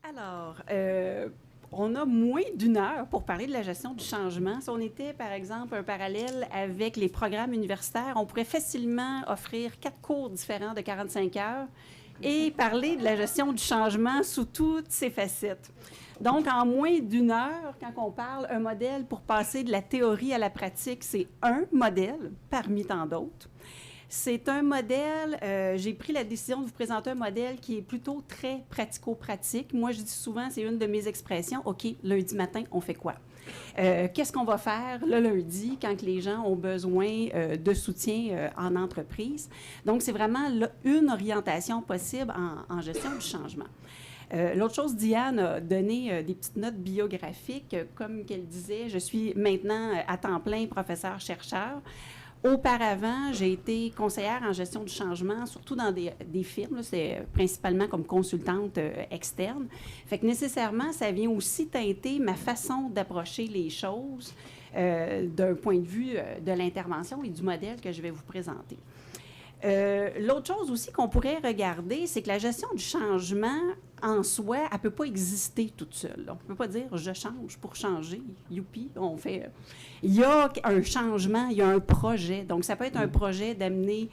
Alors, on a moins d'une heure pour parler de la gestion du changement. Si on était, par exemple, un parallèle avec les programmes universitaires, on pourrait facilement offrir 4 cours différents de 45 heures et parler de la gestion du changement sous toutes ses facettes. Donc, en moins d'une heure, quand on parle un modèle pour passer de la théorie à la pratique, c'est un modèle parmi tant d'autres. C'est un modèle, j'ai pris la décision de vous présenter un modèle qui est plutôt très pratico-pratique. Moi, je dis souvent, c'est une de mes expressions, OK, lundi matin, on fait quoi? Qu'est-ce qu'on va faire le lundi quand les gens ont besoin de soutien en entreprise? Donc, c'est vraiment une orientation possible en gestion du changement. L'autre chose, Diane a donné des petites notes biographiques. Comme qu'elle disait, je suis maintenant à temps plein professeur-chercheur. Auparavant, j'ai été conseillère en gestion du changement, surtout dans des firmes. C'est principalement comme consultante externe. Fait que nécessairement, ça vient aussi teinter ma façon d'approcher les choses d'un point de vue de l'intervention et du modèle que je vais vous présenter. L'autre chose aussi qu'on pourrait regarder, c'est que la gestion du changement en soi, elle ne peut pas exister toute seule. On ne peut pas dire « je change pour changer ». Youpi, on fait... Il y a un changement, il y a un projet. Donc, ça peut être un projet d'amener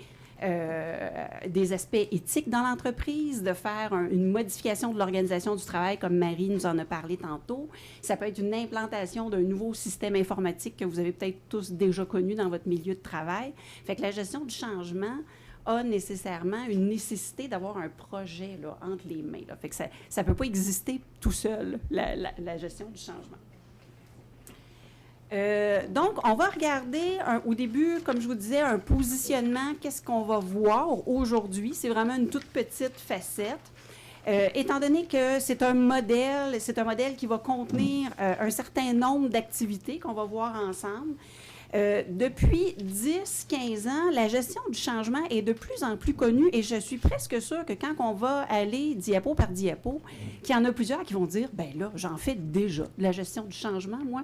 des aspects éthiques dans l'entreprise, de faire une modification de l'organisation du travail, comme Marie nous en a parlé tantôt. Ça peut être une implantation d'un nouveau système informatique que vous avez peut-être tous déjà connu dans votre milieu de travail. Fait que la gestion du changement a nécessairement une nécessité d'avoir un projet là, entre les mains. Là. Fait que ça ne peut pas exister tout seul, la gestion du changement. Donc, on va regarder au début, comme je vous disais, un positionnement. Qu'est-ce qu'on va voir aujourd'hui? C'est vraiment une toute petite facette. Étant donné que c'est un modèle qui va contenir un certain nombre d'activités qu'on va voir ensemble. Depuis 10-15 ans, la gestion du changement est de plus en plus connue et je suis presque sûre que quand on va aller diapo par diapo, qu'il y en a plusieurs qui vont dire, ben là, j'en fais déjà de la gestion du changement, moi.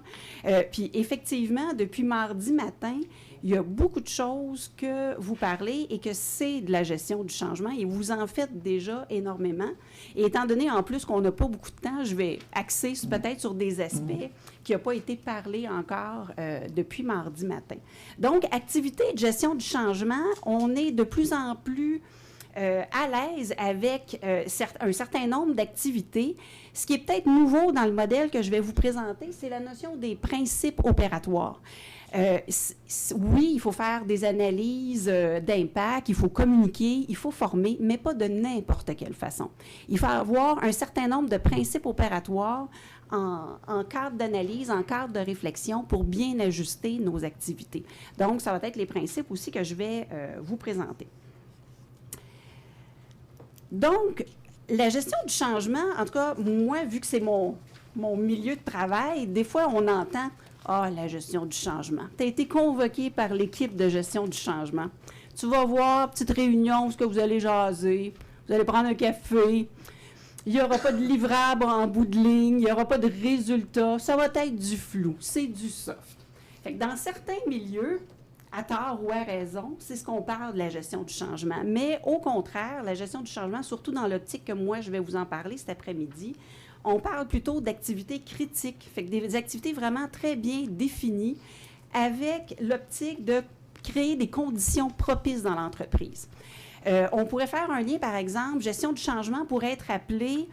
Puis effectivement, depuis mardi matin, il y a beaucoup de choses que vous parlez et que c'est de la gestion du changement et vous en faites déjà énormément. Et étant donné en plus qu'on n'a pas beaucoup de temps, je vais axer peut-être sur des aspects qui n'ont pas été parlés encore depuis mardi matin. Donc, activité de gestion du changement, on est de plus en plus à l'aise avec un certain nombre d'activités. Ce qui est peut-être nouveau dans le modèle que je vais vous présenter, c'est la notion des principes opératoires. Oui, il faut faire des analyses d'impact, il faut communiquer, il faut former, mais pas de n'importe quelle façon. Il faut avoir un certain nombre de principes opératoires en cadre d'analyse, en cadre de réflexion pour bien ajuster nos activités. Donc, ça va être les principes aussi que je vais vous présenter. Donc, la gestion du changement, en tout cas, moi, vu que c'est mon milieu de travail, des fois, on entend « Ah, la gestion du changement. » Tu as été convoqué par l'équipe de gestion du changement. Tu vas voir, petite réunion, où vous allez jaser, vous allez prendre un café, il n'y aura pas de livrable en bout de ligne, il n'y aura pas de résultat, ça va être du flou, c'est du soft. Fait que dans certains milieux, à tort ou à raison, c'est ce qu'on parle de la gestion du changement. Mais au contraire, la gestion du changement, surtout dans l'optique que moi, je vais vous en parler cet après-midi, on parle plutôt d'activités critiques, fait que des activités vraiment très bien définies avec l'optique de créer des conditions propices dans l'entreprise. On pourrait faire un lien, par exemple, gestion du changement pourrait être appelée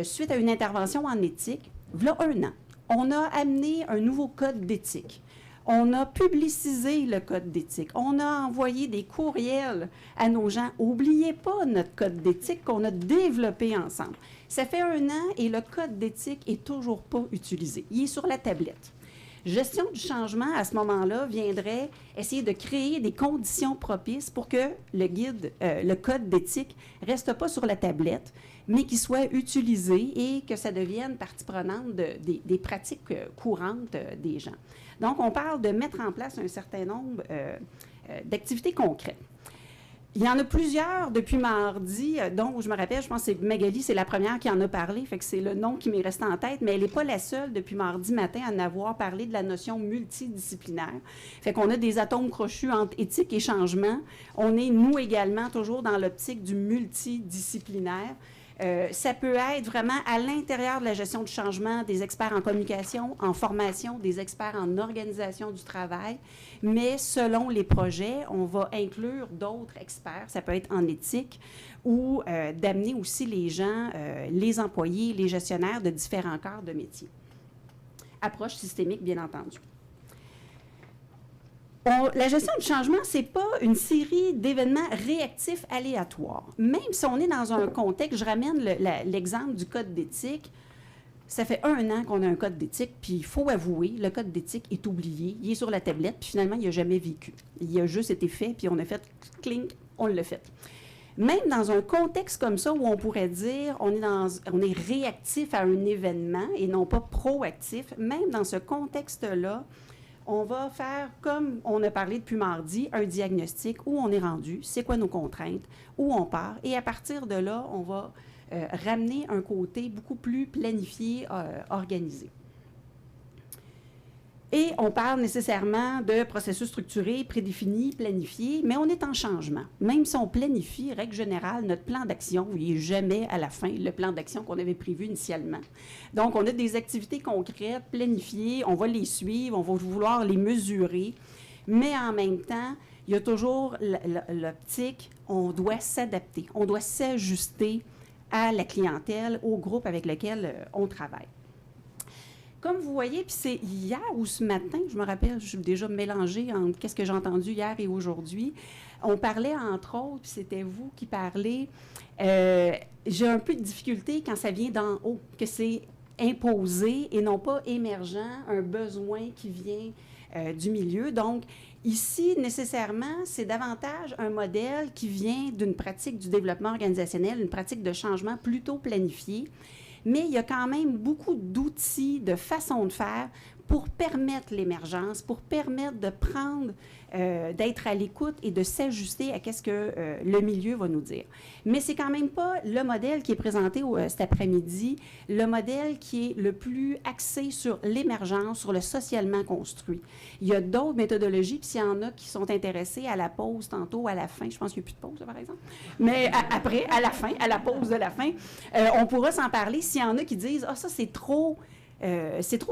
suite à une intervention en éthique, voilà 1 an. On a amené un nouveau code d'éthique. On a publicisé le code d'éthique. On a envoyé des courriels à nos gens. N'oubliez pas notre code d'éthique qu'on a développé ensemble. Ça fait 1 an et le code d'éthique n'est toujours pas utilisé. Il est sur la tablette. Gestion du changement, à ce moment-là, viendrait essayer de créer des conditions propices pour que le code d'éthique ne reste pas sur la tablette, mais qu'il soit utilisé et que ça devienne partie prenante des pratiques courantes des gens. Donc, on parle de mettre en place un certain nombre d'activités concrètes. Il y en a plusieurs depuis mardi, dont je me rappelle, je pense que c'est Magali, c'est la première qui en a parlé, fait que c'est le nom qui m'est resté en tête, mais elle n'est pas la seule depuis mardi matin à en avoir parlé de la notion multidisciplinaire. Fait qu'on a des atomes crochus entre éthique et changement. On est, nous également, toujours dans l'optique du multidisciplinaire. Ça peut être vraiment à l'intérieur de la gestion du changement, des experts en communication, en formation, des experts en organisation du travail, mais selon les projets, on va inclure d'autres experts, ça peut être en éthique, ou d'amener aussi les gens, les employés, les gestionnaires de différents corps de métier. Approche systémique, bien entendu. La gestion du changement, ce n'est pas une série d'événements réactifs aléatoires. Même si on est dans un contexte, je ramène l'exemple du code d'éthique, ça fait 1 an qu'on a un code d'éthique, puis il faut avouer, le code d'éthique est oublié, il est sur la tablette, puis finalement, il n'a jamais vécu. Il a juste été fait, puis on a fait clink, on l'a fait. Même dans un contexte comme ça, où on pourrait dire on est réactif à un événement et non pas proactif, même dans ce contexte-là, on va faire, comme on a parlé depuis mardi, un diagnostic où on est rendu, c'est quoi nos contraintes, où on part, et à partir de là, on va ramener un côté beaucoup plus planifié, organisé. Et on parle nécessairement de processus structurés, prédéfinis, planifiés, mais on est en changement. Même si on planifie, règle générale, notre plan d'action, il n'est jamais à la fin le plan d'action qu'on avait prévu initialement. Donc, on a des activités concrètes, planifiées, on va les suivre, on va vouloir les mesurer, mais en même temps, il y a toujours l'optique, on doit s'adapter, on doit s'ajuster à la clientèle, au groupe avec lequel on travaille. Comme vous voyez, puis c'est hier ou ce matin, je me rappelle, je suis déjà mélangée entre qu'est-ce que j'ai entendu hier et aujourd'hui. On parlait, entre autres, puis c'était vous qui parlez, j'ai un peu de difficulté quand ça vient d'en haut, que c'est imposé et non pas émergent, un besoin qui vient du milieu. Donc, ici, nécessairement, c'est davantage un modèle qui vient d'une pratique du développement organisationnel, une pratique de changement plutôt planifiée. Mais il y a quand même beaucoup d'outils, de façons de faire pour permettre l'émergence, pour permettre de prendre, d'être à l'écoute et de s'ajuster à ce que le milieu va nous dire. Mais c'est quand même pas le modèle qui est présenté cet après-midi, le modèle qui est le plus axé sur l'émergence, sur le socialement construit. Il y a d'autres méthodologies, puis s'il y en a qui sont intéressés à la pause tantôt, à la fin, je pense qu'il n'y a plus de pause, par exemple, mais après, à la fin, à la pause de la fin, on pourra s'en parler s'il y en a qui disent « Ah, ça, c'est trop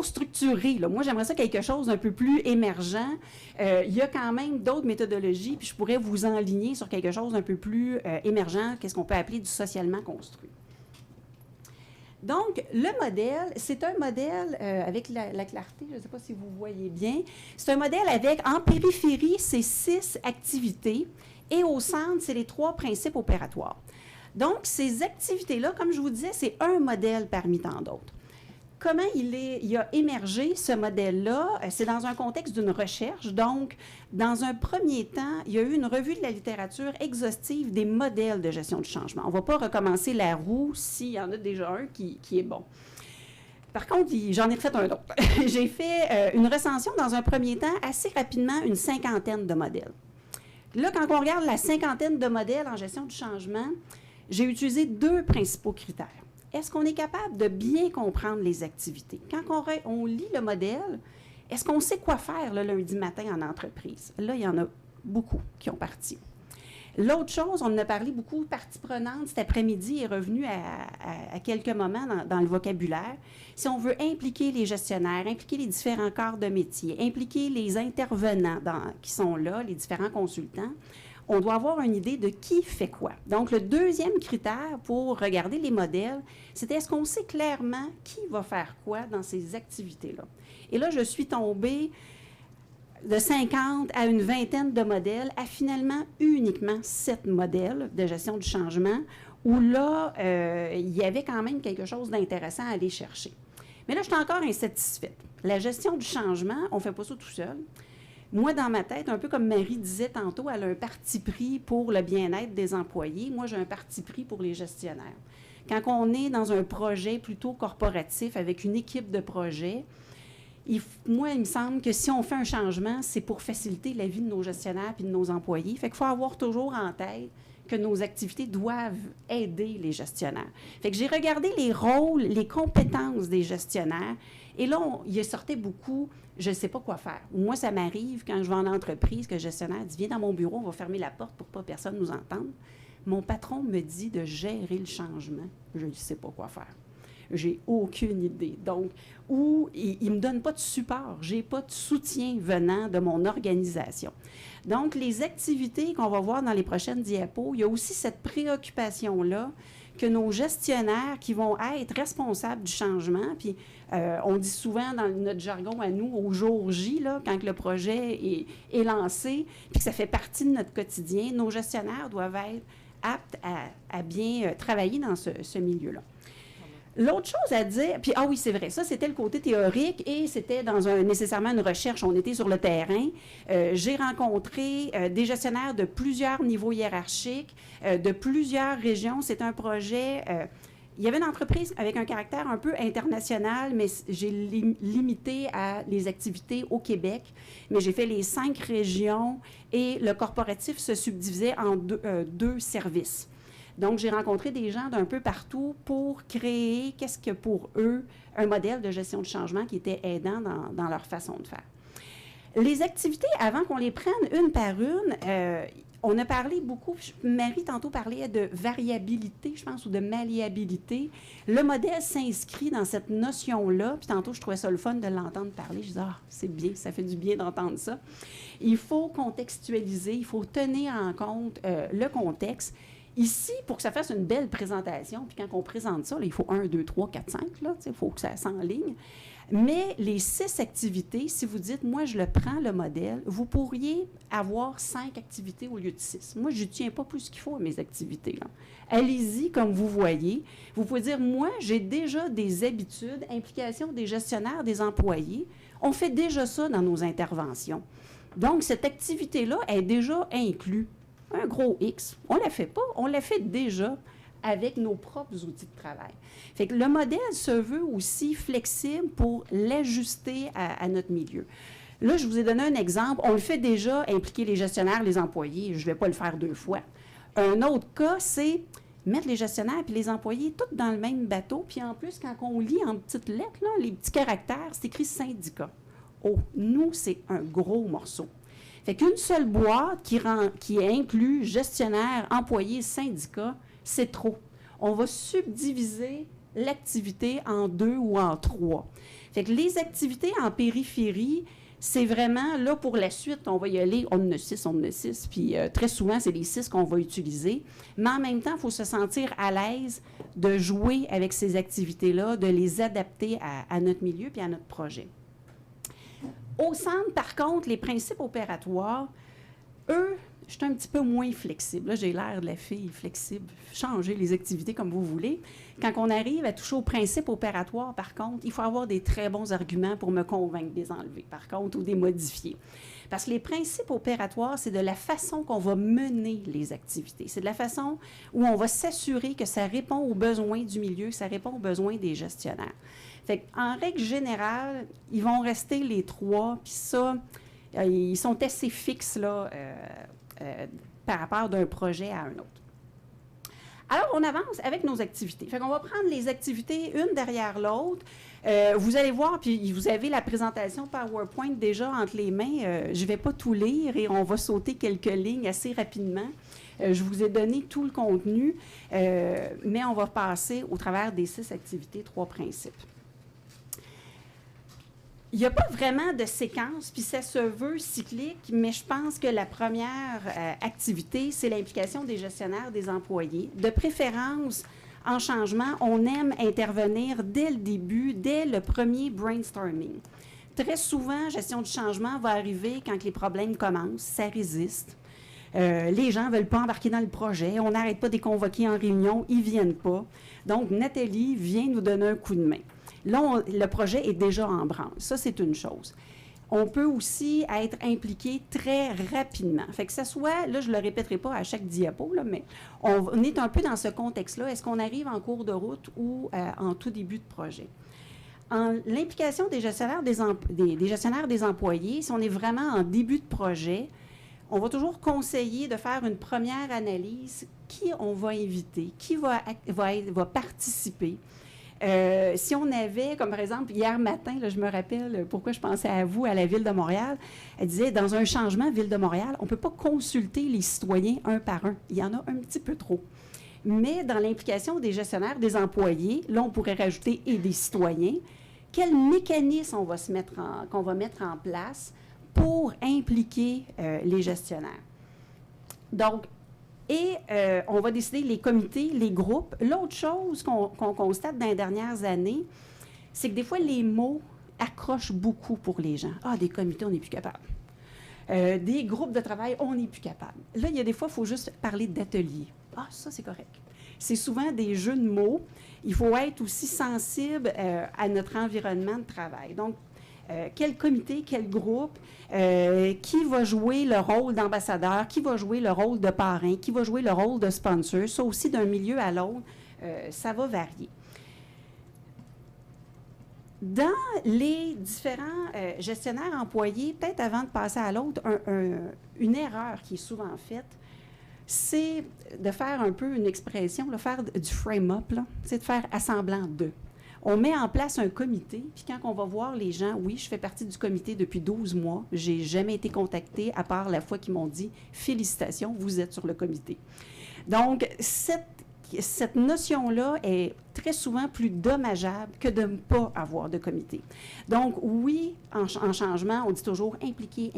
structuré. Là. Moi, j'aimerais ça quelque chose d'un peu plus émergent. Il y a quand même d'autres méthodologies, puis je pourrais vous enligner sur quelque chose d'un peu plus émergent, qu'est-ce qu'on peut appeler du socialement construit. Donc, le modèle, c'est un modèle avec la clarté, je ne sais pas si vous voyez bien, c'est un modèle avec, en périphérie, c'est 6 activités, et au centre, c'est les 3 principes opératoires. Donc, ces activités-là, comme je vous disais, c'est un modèle parmi tant d'autres. Comment il a émergé, ce modèle-là? C'est dans un contexte d'une recherche. Donc, dans un premier temps, il y a eu une revue de la littérature exhaustive des modèles de gestion du changement. On ne va pas recommencer la roue s'il y en a déjà un qui est bon. Par contre, j'en ai refait un autre. J'ai fait une recension dans un premier temps, assez rapidement, une 50aine de modèles. Là, quand on regarde la 50aine de modèles en gestion du changement, j'ai utilisé 2 principaux critères. Est-ce qu'on est capable de bien comprendre les activités? Quand on lit le modèle, est-ce qu'on sait quoi faire le lundi matin en entreprise? Là, il y en a beaucoup qui ont parti. L'autre chose, on en a parlé beaucoup, partie prenante, cet après-midi est revenu à quelques moments dans le vocabulaire. Si on veut impliquer les gestionnaires, impliquer les différents corps de métier, impliquer les intervenants qui sont là, les différents consultants, on doit avoir une idée de qui fait quoi. Donc, le deuxième critère pour regarder les modèles, c'était est-ce qu'on sait clairement qui va faire quoi dans ces activités-là. Et là, je suis tombée de 50 à une vingtaine de modèles à finalement uniquement 7 modèles de gestion du changement où là, il y avait quand même quelque chose d'intéressant à aller chercher. Mais là, je suis encore insatisfaite. La gestion du changement, on ne fait pas ça tout seul. Moi, dans ma tête, un peu comme Marie disait tantôt, elle a un parti pris pour le bien-être des employés. Moi, j'ai un parti pris pour les gestionnaires. Quand on est dans un projet plutôt corporatif avec une équipe de projet, moi, il me semble que si on fait un changement, c'est pour faciliter la vie de nos gestionnaires et de nos employés. Fait qu'il faut avoir toujours en tête que nos activités doivent aider les gestionnaires. Fait que j'ai regardé les rôles, les compétences des gestionnaires, et là, il sortait beaucoup, je ne sais pas quoi faire. Moi, ça m'arrive quand je vais en entreprise que le gestionnaire dit « Viens dans mon bureau, on va fermer la porte pour pas personne nous entende ». Mon patron me dit de gérer le changement. Je ne sais pas quoi faire. J'ai aucune idée. Donc, ou il ne me donne pas de support. Je n'ai pas de soutien venant de mon organisation. Donc, les activités qu'on va voir dans les prochaines diapos, il y a aussi cette préoccupation-là que nos gestionnaires qui vont être responsables du changement, puis on dit souvent dans notre jargon à nous, au jour J, là, quand le projet est lancé, puis que ça fait partie de notre quotidien, nos gestionnaires doivent être aptes à bien travailler dans ce milieu-là. L'autre chose à dire, puis oui, c'est vrai, ça, c'était le côté théorique et c'était nécessairement une recherche. On était sur le terrain. J'ai rencontré des gestionnaires de plusieurs niveaux hiérarchiques, de plusieurs régions. C'est un projet... il y avait une entreprise avec un caractère un peu international, mais j'ai limité à les activités au Québec. Mais j'ai fait les 5 régions et le corporatif se subdivisait en deux services. Donc, j'ai rencontré des gens d'un peu partout pour créer, qu'est-ce que pour eux, un modèle de gestion de changement qui était aidant dans leur façon de faire. Les activités, avant qu'on les prenne une par une, on a parlé beaucoup, Marie tantôt parlait de variabilité, je pense, ou de malléabilité. Le modèle s'inscrit dans cette notion-là, puis tantôt, je trouvais ça le fun de l'entendre parler. Je disais, c'est bien, ça fait du bien d'entendre ça. Il faut contextualiser, il faut tenir en compte le contexte. Ici, pour que ça fasse une belle présentation, puis quand on présente ça, là, il faut 1, 2, 3, 4, 5, il faut que ça s'enligne. Mais les 6 activités, si vous dites, moi, je le prends, le modèle, vous pourriez avoir 5 activités au lieu de 6. Moi, je ne tiens pas plus qu'il faut à mes activités. Allez-y, comme vous voyez. Vous pouvez dire, moi, j'ai déjà des habitudes, implication des gestionnaires, des employés. On fait déjà ça dans nos interventions. Donc, cette activité-là est déjà inclue. Un gros X. On ne la fait pas, on la fait déjà avec nos propres outils de travail. Fait que le modèle se veut aussi flexible pour l'ajuster à notre milieu. Là, je vous ai donné un exemple. On le fait déjà, impliquer les gestionnaires, les employés. Je ne vais pas le faire 2 fois. Un autre cas, c'est mettre les gestionnaires et les employés tous dans le même bateau. Puis en plus, quand on lit en petites lettres, là, les petits caractères, c'est écrit syndicat. Oh, nous, c'est un gros morceau. Fait qu'une seule boîte qui inclut gestionnaire, employé, syndicat, c'est trop. On va subdiviser l'activité en 2 ou en 3. Fait que les activités en périphérie, c'est vraiment, là, pour la suite, on va y aller, on en a 6, puis très souvent, c'est les 6 qu'on va utiliser. Mais en même temps, il faut se sentir à l'aise de jouer avec ces activités-là, de les adapter à notre milieu puis à notre projet. Au centre, par contre, les principes opératoires, eux, je suis un petit peu moins flexible. Là, j'ai l'air de la fille flexible. Changez les activités comme vous voulez. Quand on arrive à toucher aux principes opératoires, par contre, il faut avoir des très bons arguments pour me convaincre de les enlever, par contre, ou de les modifier. Parce que les principes opératoires, c'est de la façon qu'on va mener les activités. C'est de la façon où on va s'assurer que ça répond aux besoins du milieu, que ça répond aux besoins des gestionnaires. Fait en règle générale, ils vont rester les 3, puis ça, ils sont assez fixes là, par rapport d'un projet à un autre. Alors, on avance avec nos activités. Fait qu'on va prendre les activités une derrière l'autre. Vous allez voir, puis vous avez la présentation PowerPoint déjà entre les mains. Je ne vais pas tout lire et on va sauter quelques lignes assez rapidement. Je vous ai donné tout le contenu, mais on va passer au travers des 6 activités, 3 principes. Il n'y a pas vraiment de séquence, puis ça se veut cyclique, mais je pense que la première activité, c'est l'implication des gestionnaires, des employés. De préférence, en changement, on aime intervenir dès le début, dès le premier brainstorming. Très souvent, gestion du changement va arriver quand les problèmes commencent, ça résiste. Les gens ne veulent pas embarquer dans le projet, on n'arrête pas de les convoquer en réunion, ils ne viennent pas. Donc, Nathalie vient nous donner un coup de main. Là, le projet est déjà en branle. Ça, c'est une chose. On peut aussi être impliqué très rapidement. Fait que ça soit, là, je ne le répéterai pas à chaque diapo, là, mais on est un peu dans ce contexte-là. Est-ce qu'on arrive en cours de route ou en tout début de projet? L'implication des gestionnaires des gestionnaires des employés, si on est vraiment en début de projet, on va toujours conseiller de faire une première analyse. Qui on va inviter? Qui va participer? Si on avait, comme par exemple, hier matin, là, je me rappelle pourquoi je pensais à vous, à la Ville de Montréal, elle disait, dans un changement Ville de Montréal, on ne peut pas consulter les citoyens un par un. Il y en a un petit peu trop. Mais dans l'implication des gestionnaires, des employés, là, on pourrait rajouter et des citoyens, quel mécanisme qu'on va mettre en place pour impliquer les gestionnaires. Donc, on va décider les comités, les groupes. L'autre chose qu'on constate dans les dernières années, c'est que des fois, les mots accrochent beaucoup pour les gens. Ah, des comités, on n'est plus capable. Des groupes de travail, on n'est plus capable. Là, il y a des fois, il faut juste parler d'ateliers. Ah, ça, c'est correct. C'est souvent des jeux de mots. Il faut être aussi sensible à notre environnement de travail. Donc, quel comité, quel groupe, qui va jouer le rôle d'ambassadeur, qui va jouer le rôle de parrain, qui va jouer le rôle de sponsor. Ça aussi, d'un milieu à l'autre, ça va varier. Dans les différents gestionnaires employés, peut-être avant de passer à l'autre, une erreur qui est souvent faite, c'est de faire un peu une expression, de faire du frame-up, c'est de faire assemblant de. On met en place un comité, puis quand on va voir les gens, oui, je fais partie du comité depuis 12 mois, je n'ai jamais été contactée, à part la fois qu'ils m'ont dit « Félicitations, vous êtes sur le comité ». Donc, cette notion-là est très souvent plus dommageable que de ne pas avoir de comité. Donc, oui, en changement, on dit toujours impliquer,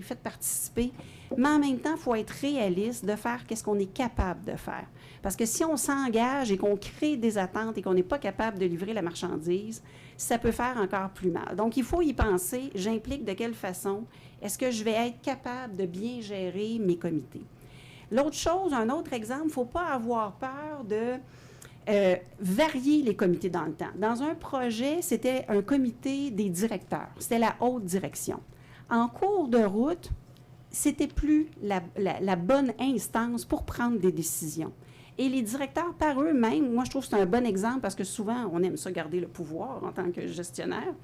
faites participer, mais en même temps, il faut être réaliste de faire qu'est-ce qu'on est capable de faire. Parce que si on s'engage et qu'on crée des attentes et qu'on n'est pas capable de livrer la marchandise, ça peut faire encore plus mal. Donc, il faut y penser, j'implique de quelle façon, est-ce que je vais être capable de bien gérer mes comités? L'autre chose, un autre exemple, il ne faut pas avoir peur de varier les comités dans le temps. Dans un projet, c'était un comité des directeurs, c'était la haute direction. En cours de route, c'était plus la bonne instance pour prendre des décisions. Et les directeurs, par eux-mêmes, moi, je trouve que c'est un bon exemple parce que souvent, on aime ça garder le pouvoir en tant que gestionnaire.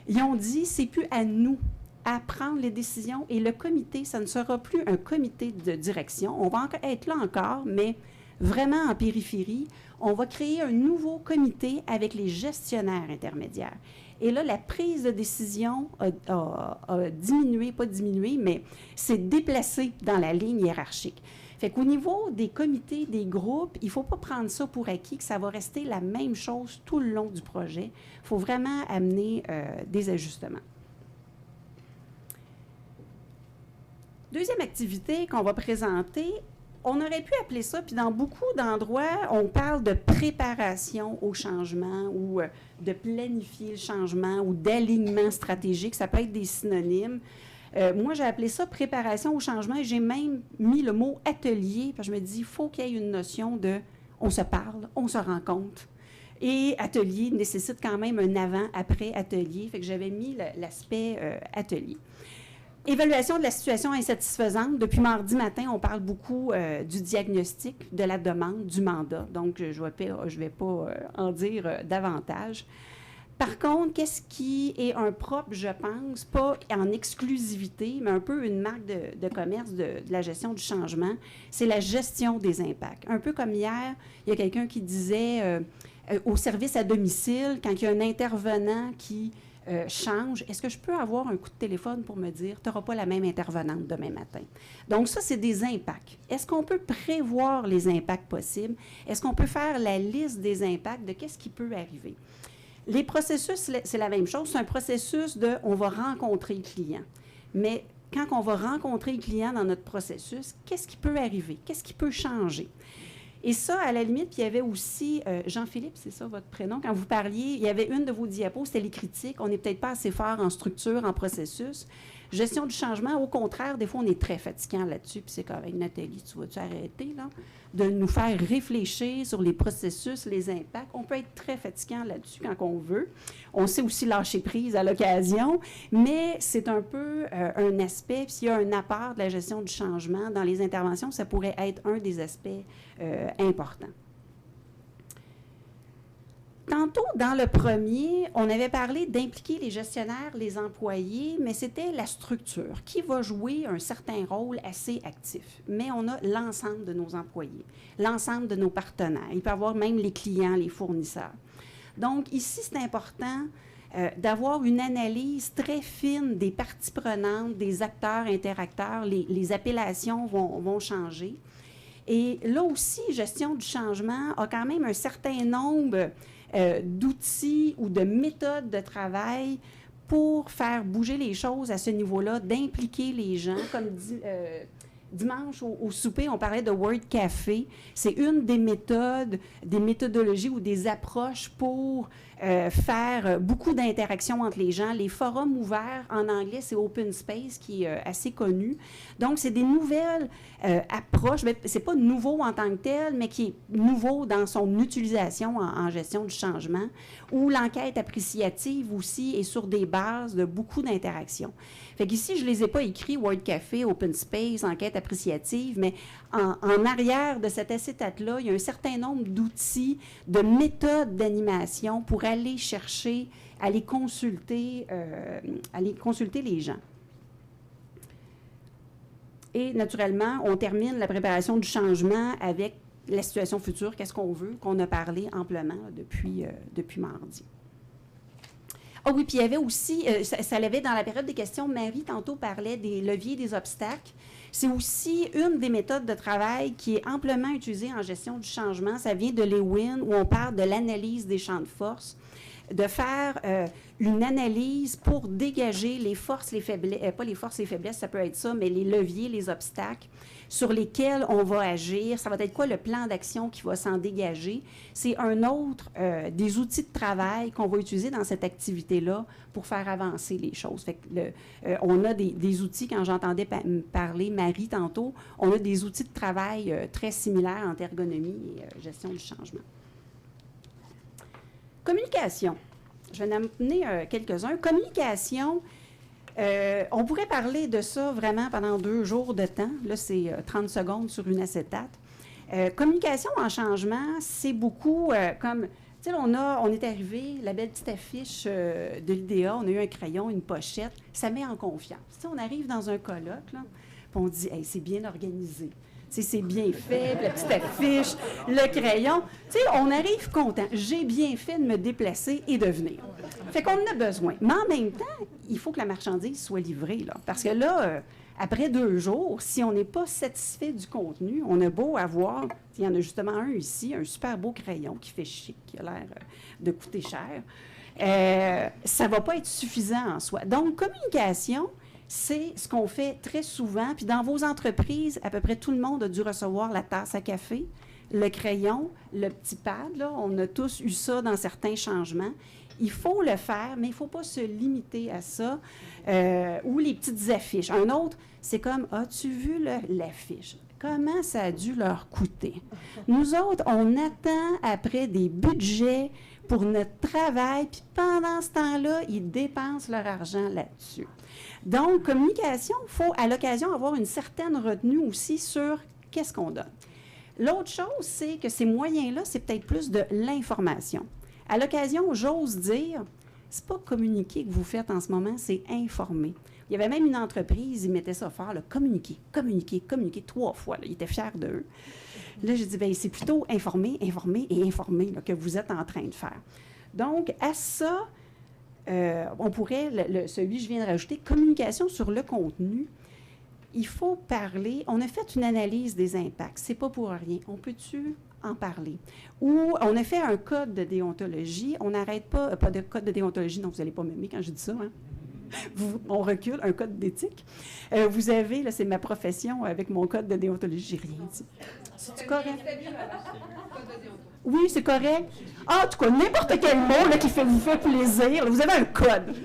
Ils ont dit, c'est plus à nous à prendre les décisions et le comité, ça ne sera plus un comité de direction. On va être là encore, mais vraiment en périphérie. On va créer un nouveau comité avec les gestionnaires intermédiaires. Et là, la prise de décision a diminué, pas diminué, mais s'est déplacée dans la ligne hiérarchique. Fait qu'au niveau des comités, des groupes, il ne faut pas prendre ça pour acquis, que ça va rester la même chose tout le long du projet. Il faut vraiment amener des ajustements. Deuxième activité qu'on va présenter, on aurait pu appeler ça, puis dans beaucoup d'endroits, on parle de préparation au changement ou de planifier le changement ou d'alignement stratégique. Ça peut être des synonymes. Moi, j'ai appelé ça préparation au changement et j'ai même mis le mot atelier, parce que je me dis, il faut qu'il y ait une notion de on se parle, on se rencontre. Et atelier nécessite quand même un avant-après atelier, fait que j'avais mis l'aspect atelier. Évaluation de la situation insatisfaisante. Depuis mardi matin, on parle beaucoup du diagnostic, de la demande, du mandat. Donc, je ne vais pas en dire davantage. Par contre, qu'est-ce qui est un propre, je pense, pas en exclusivité, mais un peu une marque de commerce de la gestion du changement, c'est la gestion des impacts. Un peu comme hier, il y a quelqu'un qui disait au service à domicile, quand il y a un intervenant qui change, est-ce que je peux avoir un coup de téléphone pour me dire, tu n'auras pas la même intervenante demain matin? Donc ça, c'est des impacts. Est-ce qu'on peut prévoir les impacts possibles? Est-ce qu'on peut faire la liste des impacts de qu'est-ce qui peut arriver? Les processus, c'est la même chose. C'est un processus de, on va rencontrer le client. Mais quand on va rencontrer le client dans notre processus, qu'est-ce qui peut arriver? Qu'est-ce qui peut changer? Et ça, à la limite, il y avait aussi, Jean-Philippe, c'est ça votre prénom, quand vous parliez, il y avait une de vos diapos, c'était les critiques. On n'est peut-être pas assez fort en structure, en processus. Gestion du changement, au contraire, des fois, on est très fatigant là-dessus. Puis c'est comme avec Nathalie, tu vas-tu arrêter, là, de nous faire réfléchir sur les processus, les impacts. On peut être très fatigant là-dessus quand on veut. On sait aussi lâcher prise à l'occasion, mais c'est un peu un aspect. Puis s'il y a un apport de la gestion du changement dans les interventions, ça pourrait être un des aspects importants. Tantôt, dans le premier, on avait parlé d'impliquer les gestionnaires, les employés, mais c'était la structure qui va jouer un certain rôle assez actif. Mais on a l'ensemble de nos employés, l'ensemble de nos partenaires. Il peut y avoir même les clients, les fournisseurs. Donc, ici, c'est important d'avoir une analyse très fine des parties prenantes, des acteurs, interacteurs. Les appellations vont changer. Et là aussi, gestion du changement a quand même un certain nombre d'outils ou de méthodes de travail pour faire bouger les choses à ce niveau-là, d'impliquer les gens. Comme dimanche, au souper, on parlait de Word Café. C'est une des méthodes, des méthodologies ou des approches pour faire beaucoup d'interactions entre les gens. Les forums ouverts, en anglais, c'est Open Space, qui est assez connu. Donc, c'est des nouvelles approches. Ce n'est pas nouveau en tant que tel, mais qui est nouveau dans son utilisation en gestion du changement, où l'enquête appréciative aussi est sur des bases de beaucoup d'interactions. Fait qu'ici, je ne les ai pas écrits, Word Café, Open Space, enquête appréciative, mais en arrière de cet acétate-là, il y a un certain nombre d'outils, de méthodes d'animation pour aller chercher, aller consulter les gens. Et naturellement, on termine la préparation du changement avec la situation future, qu'est-ce qu'on veut, qu'on a parlé amplement depuis mardi. Ah oui, puis il y avait aussi, ça l'avait dans la période des questions, Marie tantôt parlait des leviers, des obstacles. C'est aussi une des méthodes de travail qui est amplement utilisée en gestion du changement. Ça vient de Lewin, où on parle de l'analyse des champs de force, de faire une analyse pour dégager les forces, les faiblesses, pas les forces, les faiblesses, ça peut être ça, mais les leviers, les obstacles sur lesquels on va agir. Ça va être quoi le plan d'action qui va s'en dégager? C'est un autre des outils de travail qu'on va utiliser dans cette activité-là pour faire avancer les choses. Fait que on a des outils, quand j'entendais parler Marie tantôt, on a des outils de travail très similaires en ergonomie et gestion du changement. Communication. Je vais en amener quelques-uns. Communication, on pourrait parler de ça vraiment pendant 2 jours de temps. Là, c'est 30 secondes sur une acétate. Communication en changement, c'est beaucoup comme... Tu sais, on est arrivé, la belle petite affiche de l'IDEA, on a eu un crayon, une pochette, ça met en confiance. Tu sais, on arrive dans un colloque, là, puis on dit hey, « c'est bien organisé ». C'est bien fait, la petite affiche, le crayon. Tu sais, on arrive content. J'ai bien fait de me déplacer et de venir. Fait qu'on en a besoin. Mais en même temps, il faut que la marchandise soit livrée, là. Parce que là, après 2 jours, si on n'est pas satisfait du contenu, on a beau avoir, il y en a justement un ici, un super beau crayon qui fait chic, qui a l'air de coûter cher. Ça ne va pas être suffisant en soi. Donc, communication, c'est ce qu'on fait très souvent. Puis dans vos entreprises, à peu près tout le monde a dû recevoir la tasse à café, le crayon, le petit pad. Là, on a tous eu ça dans certains changements. Il faut le faire, mais il ne faut pas se limiter à ça. Ou les petites affiches. Un autre, c'est comme, as-tu vu l'affiche? Comment ça a dû leur coûter? Nous autres, on attend après des budgets pour notre travail, puis pendant ce temps-là, ils dépensent leur argent là-dessus. Donc, communication, il faut à l'occasion avoir une certaine retenue aussi sur qu'est-ce qu'on donne. L'autre chose, c'est que ces moyens-là, c'est peut-être plus de l'information. À l'occasion, j'ose dire, c'est pas communiquer que vous faites en ce moment, c'est informer. Il y avait même une entreprise, ils mettaient ça fort, là, communiquer 3 fois. Là, ils étaient fiers d'eux. Là, j'ai dit, bien, c'est plutôt informer là, que vous êtes en train de faire. Donc, à ça, on pourrait, celui que je viens de rajouter, communication sur le contenu. Il faut parler. On a fait une analyse des impacts. C'est pas pour rien. On peut-tu en parler? Ou on a fait un code de déontologie. On n'arrête pas de code de déontologie, non, vous n'allez pas m'aimer quand je dis ça, hein? On recule, un code d'éthique. Vous avez, là, c'est ma profession avec mon code de déontologie, j'ai rien dit. C'est correct? Oui, c'est correct. Ah, en tout cas, n'importe quel mot là, qui vous fait plaisir, là, vous avez un code.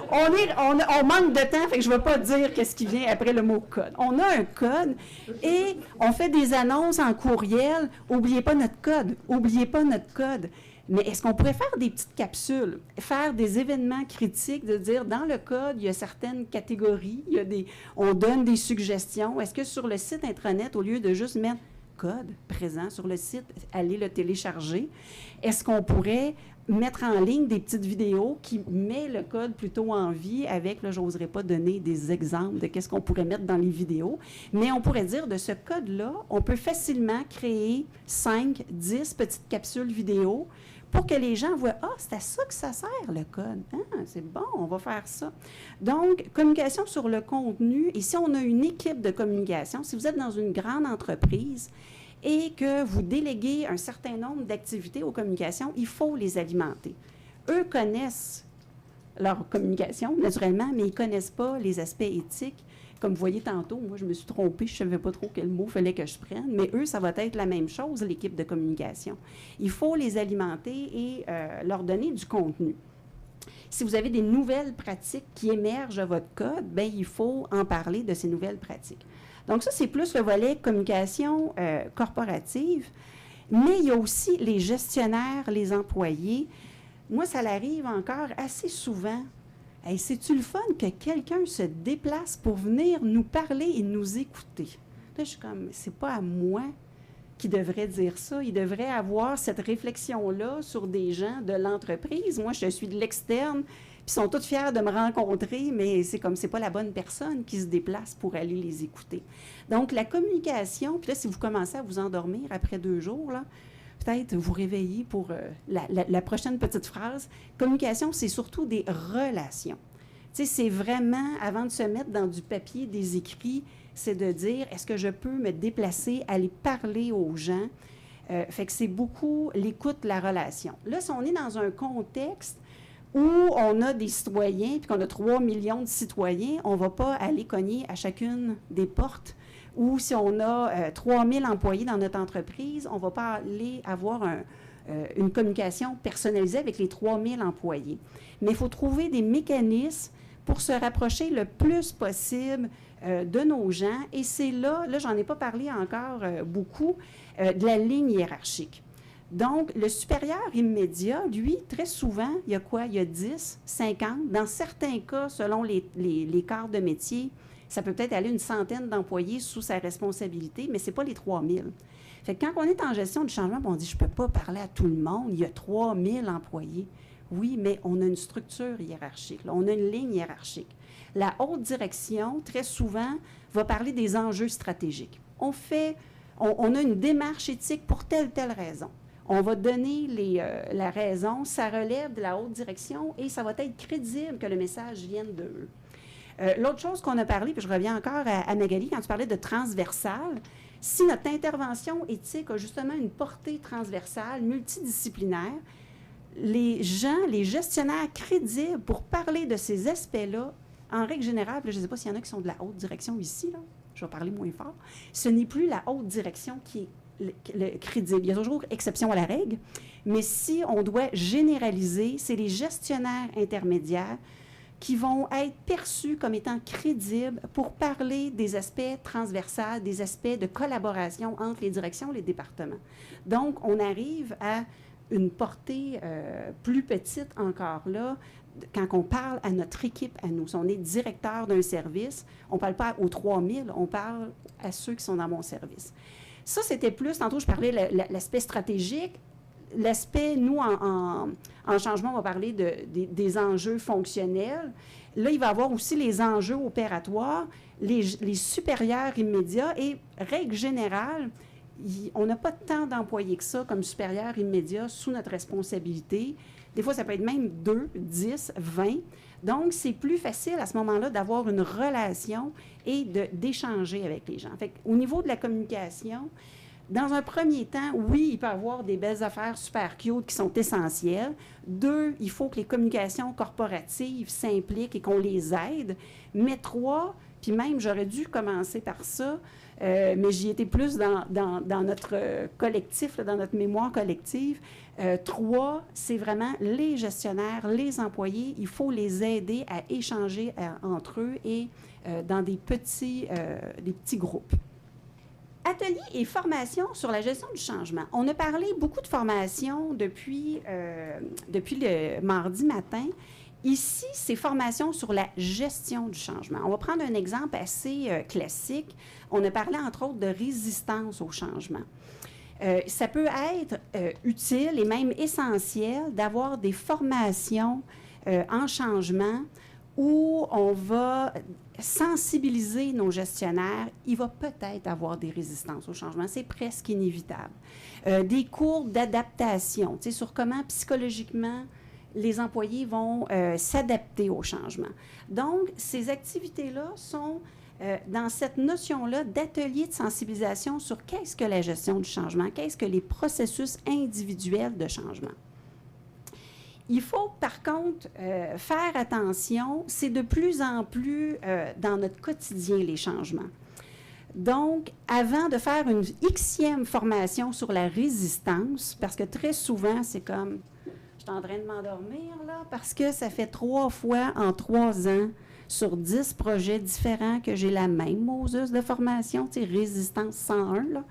On manque de temps, fait que je ne vais pas dire qu'est-ce qui vient après le mot code. On a un code et on fait des annonces en courriel. N'oubliez pas notre code. N'oubliez pas notre code. Mais est-ce qu'on pourrait faire des petites capsules, faire des événements critiques, de dire, dans le code, il y a certaines catégories, on donne des suggestions. Est-ce que sur le site intranet, au lieu de juste mettre code présent sur le site, allez le télécharger, est-ce qu'on pourrait mettre en ligne des petites vidéos qui mettent le code plutôt en vie avec, là, j'oserais pas donner des exemples de qu'est-ce qu'on pourrait mettre dans les vidéos, mais on pourrait dire de ce code-là, on peut facilement créer 5, 10 petites capsules vidéo pour que les gens voient, c'est à ça que ça sert, le code. C'est bon, on va faire ça. Donc, communication sur le contenu. Et si on a une équipe de communication, si vous êtes dans une grande entreprise et que vous déléguez un certain nombre d'activités aux communications, il faut les alimenter. Eux connaissent leur communication, naturellement, mais ils ne connaissent pas les aspects éthiques. Comme vous voyez tantôt, moi, je me suis trompée, je ne savais pas trop quel mot il fallait que je prenne, mais eux, ça va être la même chose, l'équipe de communication. Il faut les alimenter et leur donner du contenu. Si vous avez des nouvelles pratiques qui émergent à votre code, bien, il faut en parler de ces nouvelles pratiques. Donc ça, c'est plus le volet communication corporative, mais il y a aussi les gestionnaires, les employés. Moi, ça l'arrive encore assez souvent. Hey, c'est-tu le fun que quelqu'un se déplace pour venir nous parler et nous écouter? Là, je suis comme, c'est pas à moi qui devrait dire ça. Il devrait avoir cette réflexion-là sur des gens de l'entreprise. Moi, je suis de l'externe, puis ils sont tous fiers de me rencontrer, mais c'est comme, c'est pas la bonne personne qui se déplace pour aller les écouter. Donc, la communication, puis là, si vous commencez à vous endormir après 2 jours, là, peut-être vous réveiller pour la prochaine petite phrase. Communication, c'est surtout des relations. Tu sais, c'est vraiment, avant de se mettre dans du papier, des écrits, c'est de dire, est-ce que je peux me déplacer, aller parler aux gens? Fait que c'est beaucoup l'écoute, la relation. Là, si on est dans un contexte où on a des citoyens, puis qu'on a 3 millions de citoyens, on ne va pas aller cogner à chacune des portes. Ou si on a 3 000 employés dans notre entreprise, on ne va pas aller avoir une communication personnalisée avec les 3 000 employés. Mais il faut trouver des mécanismes pour se rapprocher le plus possible de nos gens. Et c'est là j'en ai pas parlé encore beaucoup, de la ligne hiérarchique. Donc, le supérieur immédiat, lui, très souvent, il y a quoi? Il y a 10, 50. Dans certains cas, selon les corps de métier, ça peut peut-être aller une centaine d'employés sous sa responsabilité, mais ce n'est pas les 3 000. Fait que quand on est en gestion du changement, on dit, je ne peux pas parler à tout le monde, il y a 3 000 employés. Oui, mais on a une structure hiérarchique, là, on a une ligne hiérarchique. La haute direction, très souvent, va parler des enjeux stratégiques. On a une démarche éthique pour telle raison. On va donner la raison, ça relève de la haute direction et ça va être crédible que le message vienne d'eux. L'autre chose qu'on a parlé, puis je reviens encore à Magali, quand tu parlais de transversal, si notre intervention éthique a justement une portée transversale, multidisciplinaire, les gens, les gestionnaires crédibles pour parler de ces aspects-là, en règle générale, je ne sais pas s'il y en a qui sont de la haute direction ici, là, je vais parler moins fort, ce n'est plus la haute direction qui est crédible. Il y a toujours exception à la règle, mais si on doit généraliser, c'est les gestionnaires intermédiaires qui vont être perçus comme étant crédibles pour parler des aspects transversaux, des aspects de collaboration entre les directions et les départements. Donc, on arrive à une portée plus petite encore là, quand on parle à notre équipe, à nous. Si on est directeur d'un service, on ne parle pas aux 3000, on parle à ceux qui sont dans mon service. Ça, c'était plus, tantôt je parlais de l'aspect stratégique. L'aspect, nous, en changement, on va parler des enjeux fonctionnels. Là, il va y avoir aussi les enjeux opératoires, les supérieurs immédiats et, règle générale, on n'a pas tant d'employés que ça comme supérieurs immédiats sous notre responsabilité. Des fois, ça peut être même 2, 10, 20. Donc, c'est plus facile à ce moment-là d'avoir une relation et d'échanger avec les gens. Fait qu'au niveau de la communication, dans un premier temps, oui, il peut y avoir des belles affaires super cute qui sont essentielles. 2, il faut que les communications corporatives s'impliquent et qu'on les aide. Mais 3, puis même, j'aurais dû commencer par ça, mais j'y étais plus dans notre collectif, là, dans notre mémoire collective. 3, c'est vraiment les gestionnaires, les employés. Il faut les aider à échanger entre eux et dans des petits groupes. Ateliers et formations sur la gestion du changement. On a parlé beaucoup de formations depuis le mardi matin. Ici, c'est formations sur la gestion du changement. On va prendre un exemple assez classique. On a parlé, entre autres, de résistance au changement. Ça peut être utile et même essentiel d'avoir des formations en changement où on va sensibiliser nos gestionnaires, il va peut-être avoir des résistances au changement. C'est presque inévitable. Des cours d'adaptation, tu sais, sur comment psychologiquement les employés vont s'adapter au changement. Donc, ces activités-là sont dans cette notion-là d'atelier de sensibilisation sur qu'est-ce que la gestion du changement, qu'est-ce que les processus individuels de changement. Il faut, par contre, faire attention, c'est de plus en plus dans notre quotidien, les changements. Donc, avant de faire une Xème formation sur la résistance, parce que très souvent, c'est comme, je suis en train de m'endormir, là, parce que ça fait 3 fois en 3 ans, sur 10 projets différents, que j'ai la même Moses de formation, tu sais, Résistance 101, là.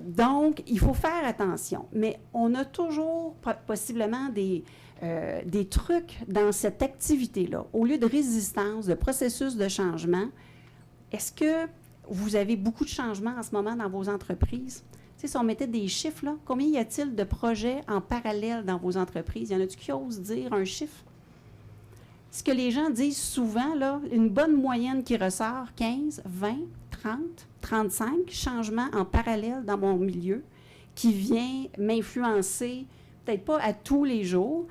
Donc, il faut faire attention. Mais on a toujours possiblement des trucs dans cette activité-là. Au lieu de résistance, de processus de changement, est-ce que vous avez beaucoup de changements en ce moment dans vos entreprises? Tu sais, si on mettait des chiffres, là, combien y a-t-il de projets en parallèle dans vos entreprises? Y en a-tu qui osent dire un chiffre? Ce que les gens disent souvent, là, une bonne moyenne qui ressort, 15, 20, 30, 35 changements en parallèle dans mon milieu qui vient m'influencer, peut-être pas à tous les jours.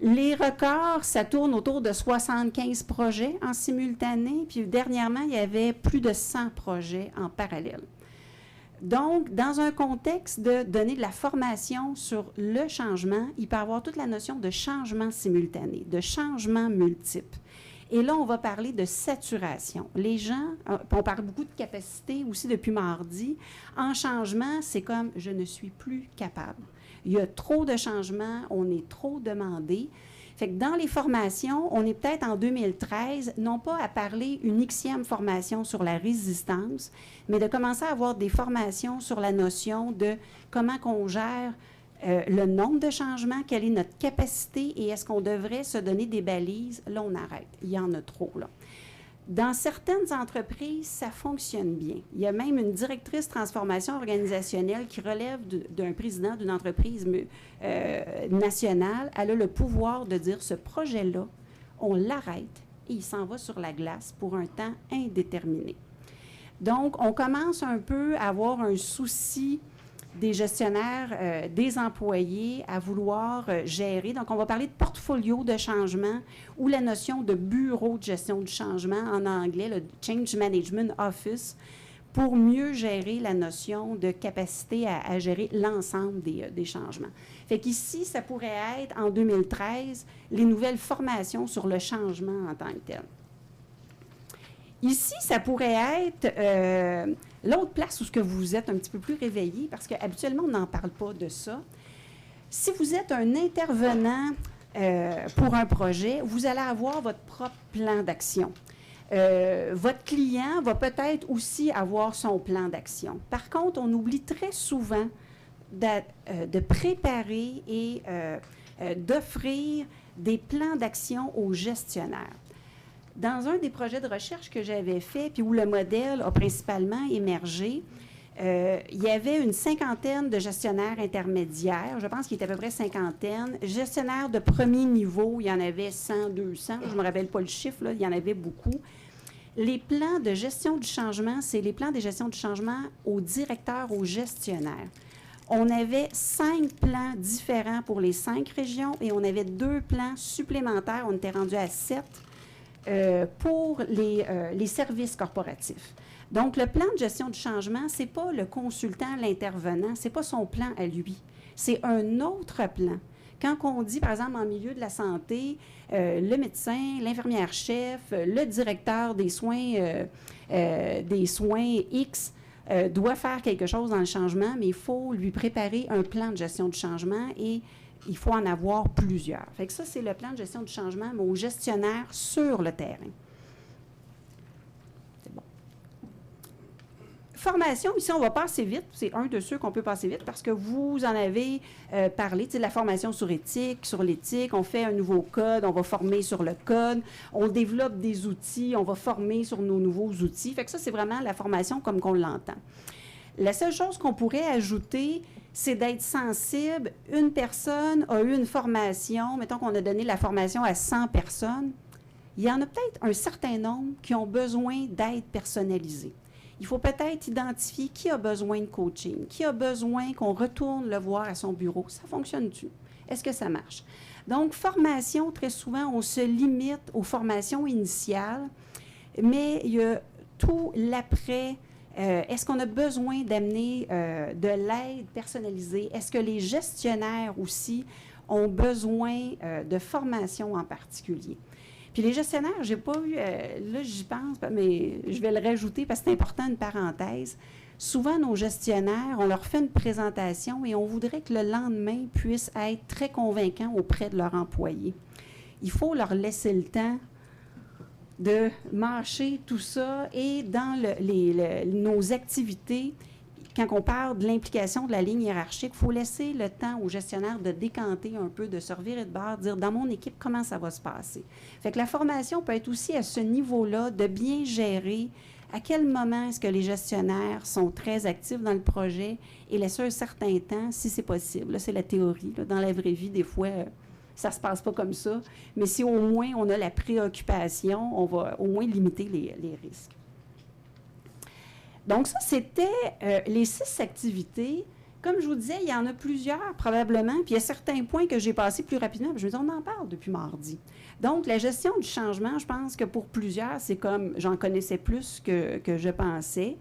Les records, ça tourne autour de 75 projets en simultané, puis dernièrement, il y avait plus de 100 projets en parallèle. Donc, dans un contexte de donner de la formation sur le changement, il peut y avoir toute la notion de changement simultané, de changement multiple. Et là, on va parler de saturation. Les gens, on parle beaucoup de capacité aussi depuis mardi. En changement, c'est comme « je ne suis plus capable ». Il y a trop de changements, on est trop demandé. Fait que dans les formations, on est peut-être en 2013, non pas à parler une Xème formation sur la résistance, mais de commencer à avoir des formations sur la notion de comment qu'on gère le nombre de changements, quelle est notre capacité et est-ce qu'on devrait se donner des balises? Là, on arrête. Il y en a trop, là. Dans certaines entreprises, ça fonctionne bien. Il y a même une directrice transformation organisationnelle qui relève d'un président d'une entreprise nationale. Elle a le pouvoir de dire ce projet-là, on l'arrête et il s'en va sur la glace pour un temps indéterminé. Donc, on commence un peu à avoir un souci des gestionnaires, des employés à vouloir gérer. Donc, on va parler de portfolio de changement ou la notion de bureau de gestion du changement en anglais, le Change Management Office, pour mieux gérer la notion de capacité à gérer l'ensemble des changements. Fait qu'ici, ça pourrait être, en 2013, les nouvelles formations sur le changement en tant que tel. Ici, ça pourrait être l'autre place où ce que vous êtes un petit peu plus réveillé, parce qu'habituellement, on n'en parle pas de ça. Si vous êtes un intervenant pour un projet, vous allez avoir votre propre plan d'action. Votre client va peut-être aussi avoir son plan d'action. Par contre, on oublie très souvent de préparer et d'offrir des plans d'action aux gestionnaires. Dans un des projets de recherche que j'avais fait, puis où le modèle a principalement émergé, il y avait une 50aine de gestionnaires intermédiaires, je pense qu'il était à peu près 50aine. Gestionnaires de premier niveau, il y en avait 100, 200, je ne me rappelle pas le chiffre, là, il y en avait beaucoup. Les plans de gestion du changement, c'est les plans de gestion du changement aux directeurs, aux gestionnaires. On avait 5 plans différents pour les 5 régions et on avait 2 plans supplémentaires, on était rendu à 7. Pour les services corporatifs. Donc, le plan de gestion du changement, ce n'est pas le consultant, l'intervenant, ce n'est pas son plan à lui. C'est un autre plan. Quand on dit, par exemple, en milieu de la santé, le médecin, l'infirmière-chef, le directeur des soins X doit faire quelque chose dans le changement, mais il faut lui préparer un plan de gestion du changement et il faut en avoir plusieurs. Fait que ça, c'est le plan de gestion du changement, mais aux gestionnaires sur le terrain. C'est bon. Formation, ici, on va passer vite. C'est un de ceux qu'on peut passer vite parce que vous en avez parlé, tu sais, de la formation sur éthique, sur l'éthique. On fait un nouveau code, on va former sur le code. On développe des outils, on va former sur nos nouveaux outils. Fait que ça, c'est vraiment la formation comme qu'on l'entend. La seule chose qu'on pourrait ajouter, c'est d'être sensible. Une personne a eu une formation, mettons qu'on a donné la formation à 100 personnes, il y en a peut-être un certain nombre qui ont besoin d'aide personnalisée. Il faut peut-être identifier qui a besoin de coaching, qui a besoin qu'on retourne le voir à son bureau. Ça fonctionne-tu? Est-ce que ça marche? Donc, formation, très souvent, on se limite aux formations initiales, mais il y a tout l'après. Est-ce qu'on a besoin d'amener de l'aide personnalisée? Est-ce que les gestionnaires aussi ont besoin de formation en particulier? Puis les gestionnaires, j'ai pas eu, là j'y pense, mais je vais le rajouter parce que c'est important, une parenthèse. Souvent, nos gestionnaires, on leur fait une présentation et on voudrait que le lendemain puisse être très convaincant auprès de leurs employés. Il faut leur laisser le temps de mâcher tout ça et dans nos activités, quand on parle de l'implication de la ligne hiérarchique, il faut laisser le temps aux gestionnaires de décanter un peu, de se revirer de bord, de dire dans mon équipe, comment ça va se passer. Fait que la formation peut être aussi à ce niveau-là, de bien gérer à quel moment est-ce que les gestionnaires sont très actifs dans le projet et laisser un certain temps, si c'est possible. Là, c'est la théorie. Là. Dans la vraie vie, des fois, ça ne se passe pas comme ça. Mais si au moins on a la préoccupation, on va au moins limiter les risques. Donc, ça, c'était les 6 activités. Comme je vous disais, il y en a plusieurs, probablement, puis il y a certains points que j'ai passés plus rapidement, puis je me dis, on en parle depuis mardi. Donc, la gestion du changement, je pense que pour plusieurs, c'est comme, j'en connaissais plus que je pensais.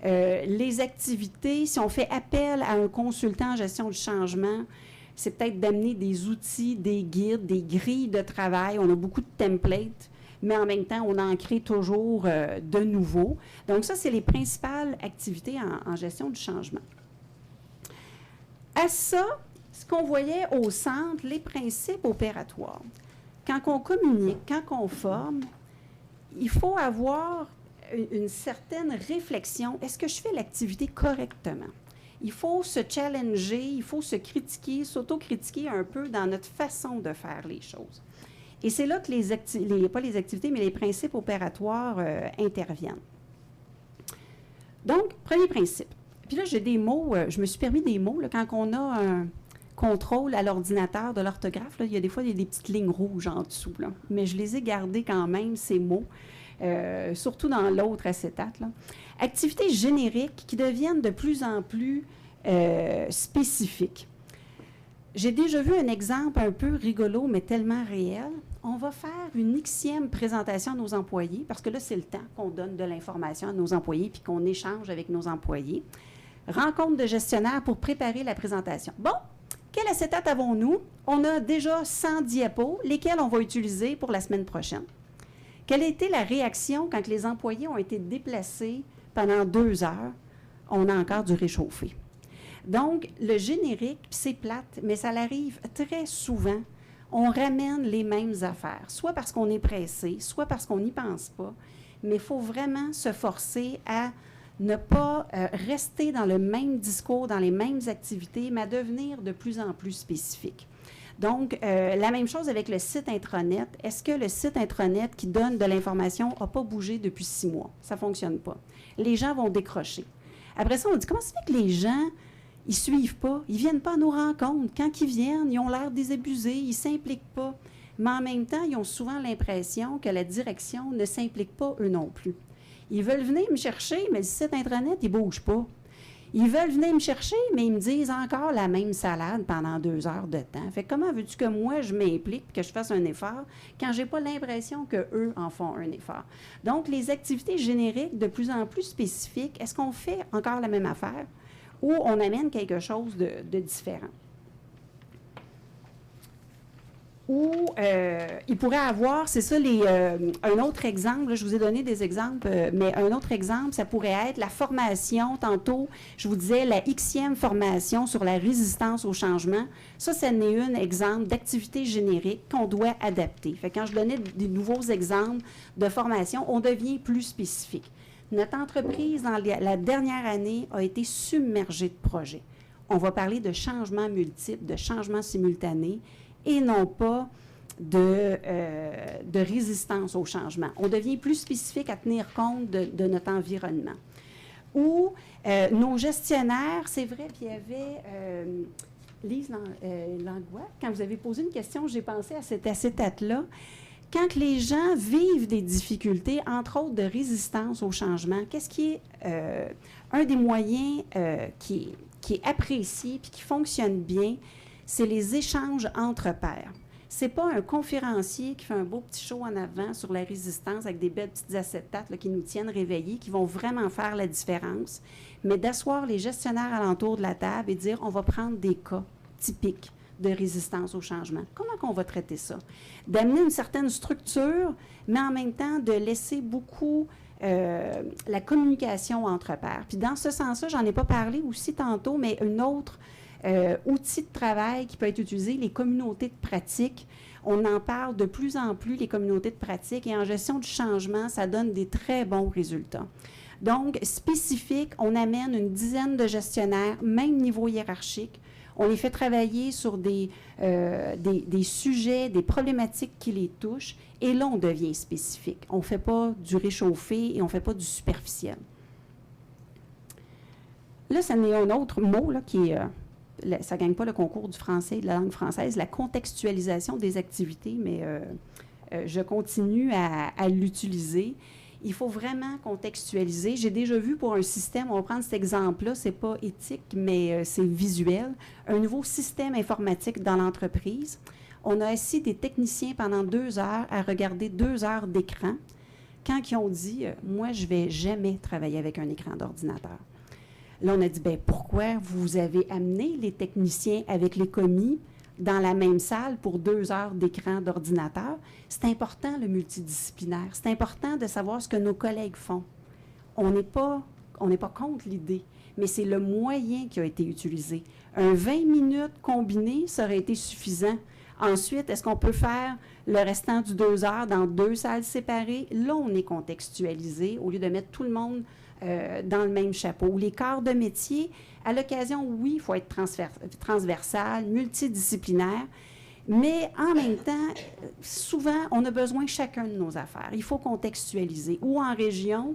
Les activités, si on fait appel à un consultant en gestion du changement, c'est peut-être d'amener des outils, des guides, des grilles de travail. On a beaucoup de templates, mais en même temps, on en crée toujours de nouveaux. Donc, ça, c'est les principales activités en gestion du changement. À ça, ce qu'on voyait au centre, les principes opératoires. Quand on communique, quand on forme, il faut avoir une certaine réflexion. Est-ce que je fais l'activité correctement? Il faut se challenger, il faut se critiquer, s'autocritiquer un peu dans notre façon de faire les choses. Et c'est là que pas les activités, mais les principes opératoires interviennent. Donc, premier principe. Puis là, j'ai des mots, je me suis permis des mots, là, quand on a un contrôle à l'ordinateur de l'orthographe, il y a des fois des petites lignes rouges en dessous, là, mais je les ai gardés quand même, ces mots, surtout dans l'autre acétate. Là. Activités génériques qui deviennent de plus en plus spécifiques. J'ai déjà vu un exemple un peu rigolo, mais tellement réel. On va faire une Xème présentation à nos employés, parce que là, c'est le temps qu'on donne de l'information à nos employés puis qu'on échange avec nos employés. Rencontre de gestionnaire pour préparer la présentation. Bon, quel acétate avons-nous? On a déjà 100 diapos, lesquels on va utiliser pour la semaine prochaine. Quelle a été la réaction quand les employés ont été déplacés pendant 2 heures? On a encore du réchauffé. Donc, le générique, c'est plate, mais ça arrive très souvent. On ramène les mêmes affaires, soit parce qu'on est pressé, soit parce qu'on n'y pense pas. Mais il faut vraiment se forcer à ne pas rester dans le même discours, dans les mêmes activités, mais à devenir de plus en plus spécifique. Donc, la même chose avec le site intranet. Est-ce que le site intranet qui donne de l'information n'a pas bougé depuis 6 mois? Ça ne fonctionne pas. Les gens vont décrocher. Après ça, on dit, comment ça fait que les gens, ils ne suivent pas, ils ne viennent pas à nos rencontres? Quand ils viennent, ils ont l'air désabusés, ils ne s'impliquent pas. Mais en même temps, ils ont souvent l'impression que la direction ne s'implique pas eux non plus. Ils veulent venir me chercher, mais le site Intranet, il ne bouge pas. Ils veulent venir me chercher, mais ils me disent encore la même salade pendant 2 heures de temps. Fait que comment veux-tu que moi, je m'implique, que je fasse un effort, quand je n'ai pas l'impression qu'eux en font un effort? Donc, les activités génériques de plus en plus spécifiques, est-ce qu'on fait encore la même affaire ou on amène quelque chose de différent? Ou il pourrait avoir, c'est ça, un autre exemple, là, je vous ai donné des exemples, mais un autre exemple, ça pourrait être la formation, tantôt, je vous disais, la Xème formation sur la résistance au changement. Ça, c'en est un exemple d'activité générique qu'on doit adapter. Fait que quand je donnais des nouveaux exemples de formation, on devient plus spécifique. Notre entreprise, dans la dernière année, a été submergée de projets. On va parler de changements multiples, de changements simultanés, et non pas de résistance au changement. On devient plus spécifique à tenir compte de notre environnement. Ou nos gestionnaires, c'est vrai, puis il y avait Lise Langlois, quand vous avez posé une question, j'ai pensé à cet acétate-là. Quand les gens vivent des difficultés, entre autres de résistance au changement, qu'est-ce qui est un des moyens qui est apprécié puis qui fonctionne bien, c'est les échanges entre pairs. C'est pas un conférencier qui fait un beau petit show en avant sur la résistance avec des belles petites acétates là, qui nous tiennent réveillés, qui vont vraiment faire la différence, mais d'asseoir les gestionnaires alentour de la table et dire on va prendre des cas typiques de résistance au changement. Comment qu'on va traiter ça? D'amener une certaine structure, mais en même temps de laisser beaucoup la communication entre pairs. Puis dans ce sens-là, j'en ai pas parlé aussi tantôt, mais un autre outil de travail qui peut être utilisé, les communautés de pratique. On en parle de plus en plus, les communautés de pratique, et en gestion du changement, ça donne des très bons résultats. Donc, spécifique, on amène une dizaine de gestionnaires, même niveau hiérarchique. On les fait travailler sur des sujets, des problématiques qui les touchent, et là, on devient spécifique. On ne fait pas du réchauffé et on ne fait pas du superficiel. Là, ça n'est un autre mot là, qui est... ça ne gagne pas le concours du français et de la langue française, la contextualisation des activités, mais je continue à l'utiliser. Il faut vraiment contextualiser. J'ai déjà vu pour un système, on va prendre cet exemple-là, ce n'est pas éthique, mais c'est visuel, un nouveau système informatique dans l'entreprise. On a assis des techniciens pendant 2 heures à regarder 2 heures d'écran quand ils ont dit « Moi, je ne vais jamais travailler avec un écran d'ordinateur ». Là, on a dit, bien, pourquoi vous avez amené les techniciens avec les commis dans la même salle pour 2 heures d'écran d'ordinateur? C'est important, le multidisciplinaire. C'est important de savoir ce que nos collègues font. On n'est pas contre l'idée, mais c'est le moyen qui a été utilisé. Un 20 minutes combiné, ça aurait été suffisant. Ensuite, est-ce qu'on peut faire le restant du 2 heures dans 2 salles séparées? Là, on est contextualisé au lieu de mettre tout le monde dans le même chapeau. Les corps de métier, à l'occasion, oui, il faut être transversal, multidisciplinaire, mais en même temps, souvent, on a besoin chacun de nos affaires. Il faut contextualiser. Ou en région,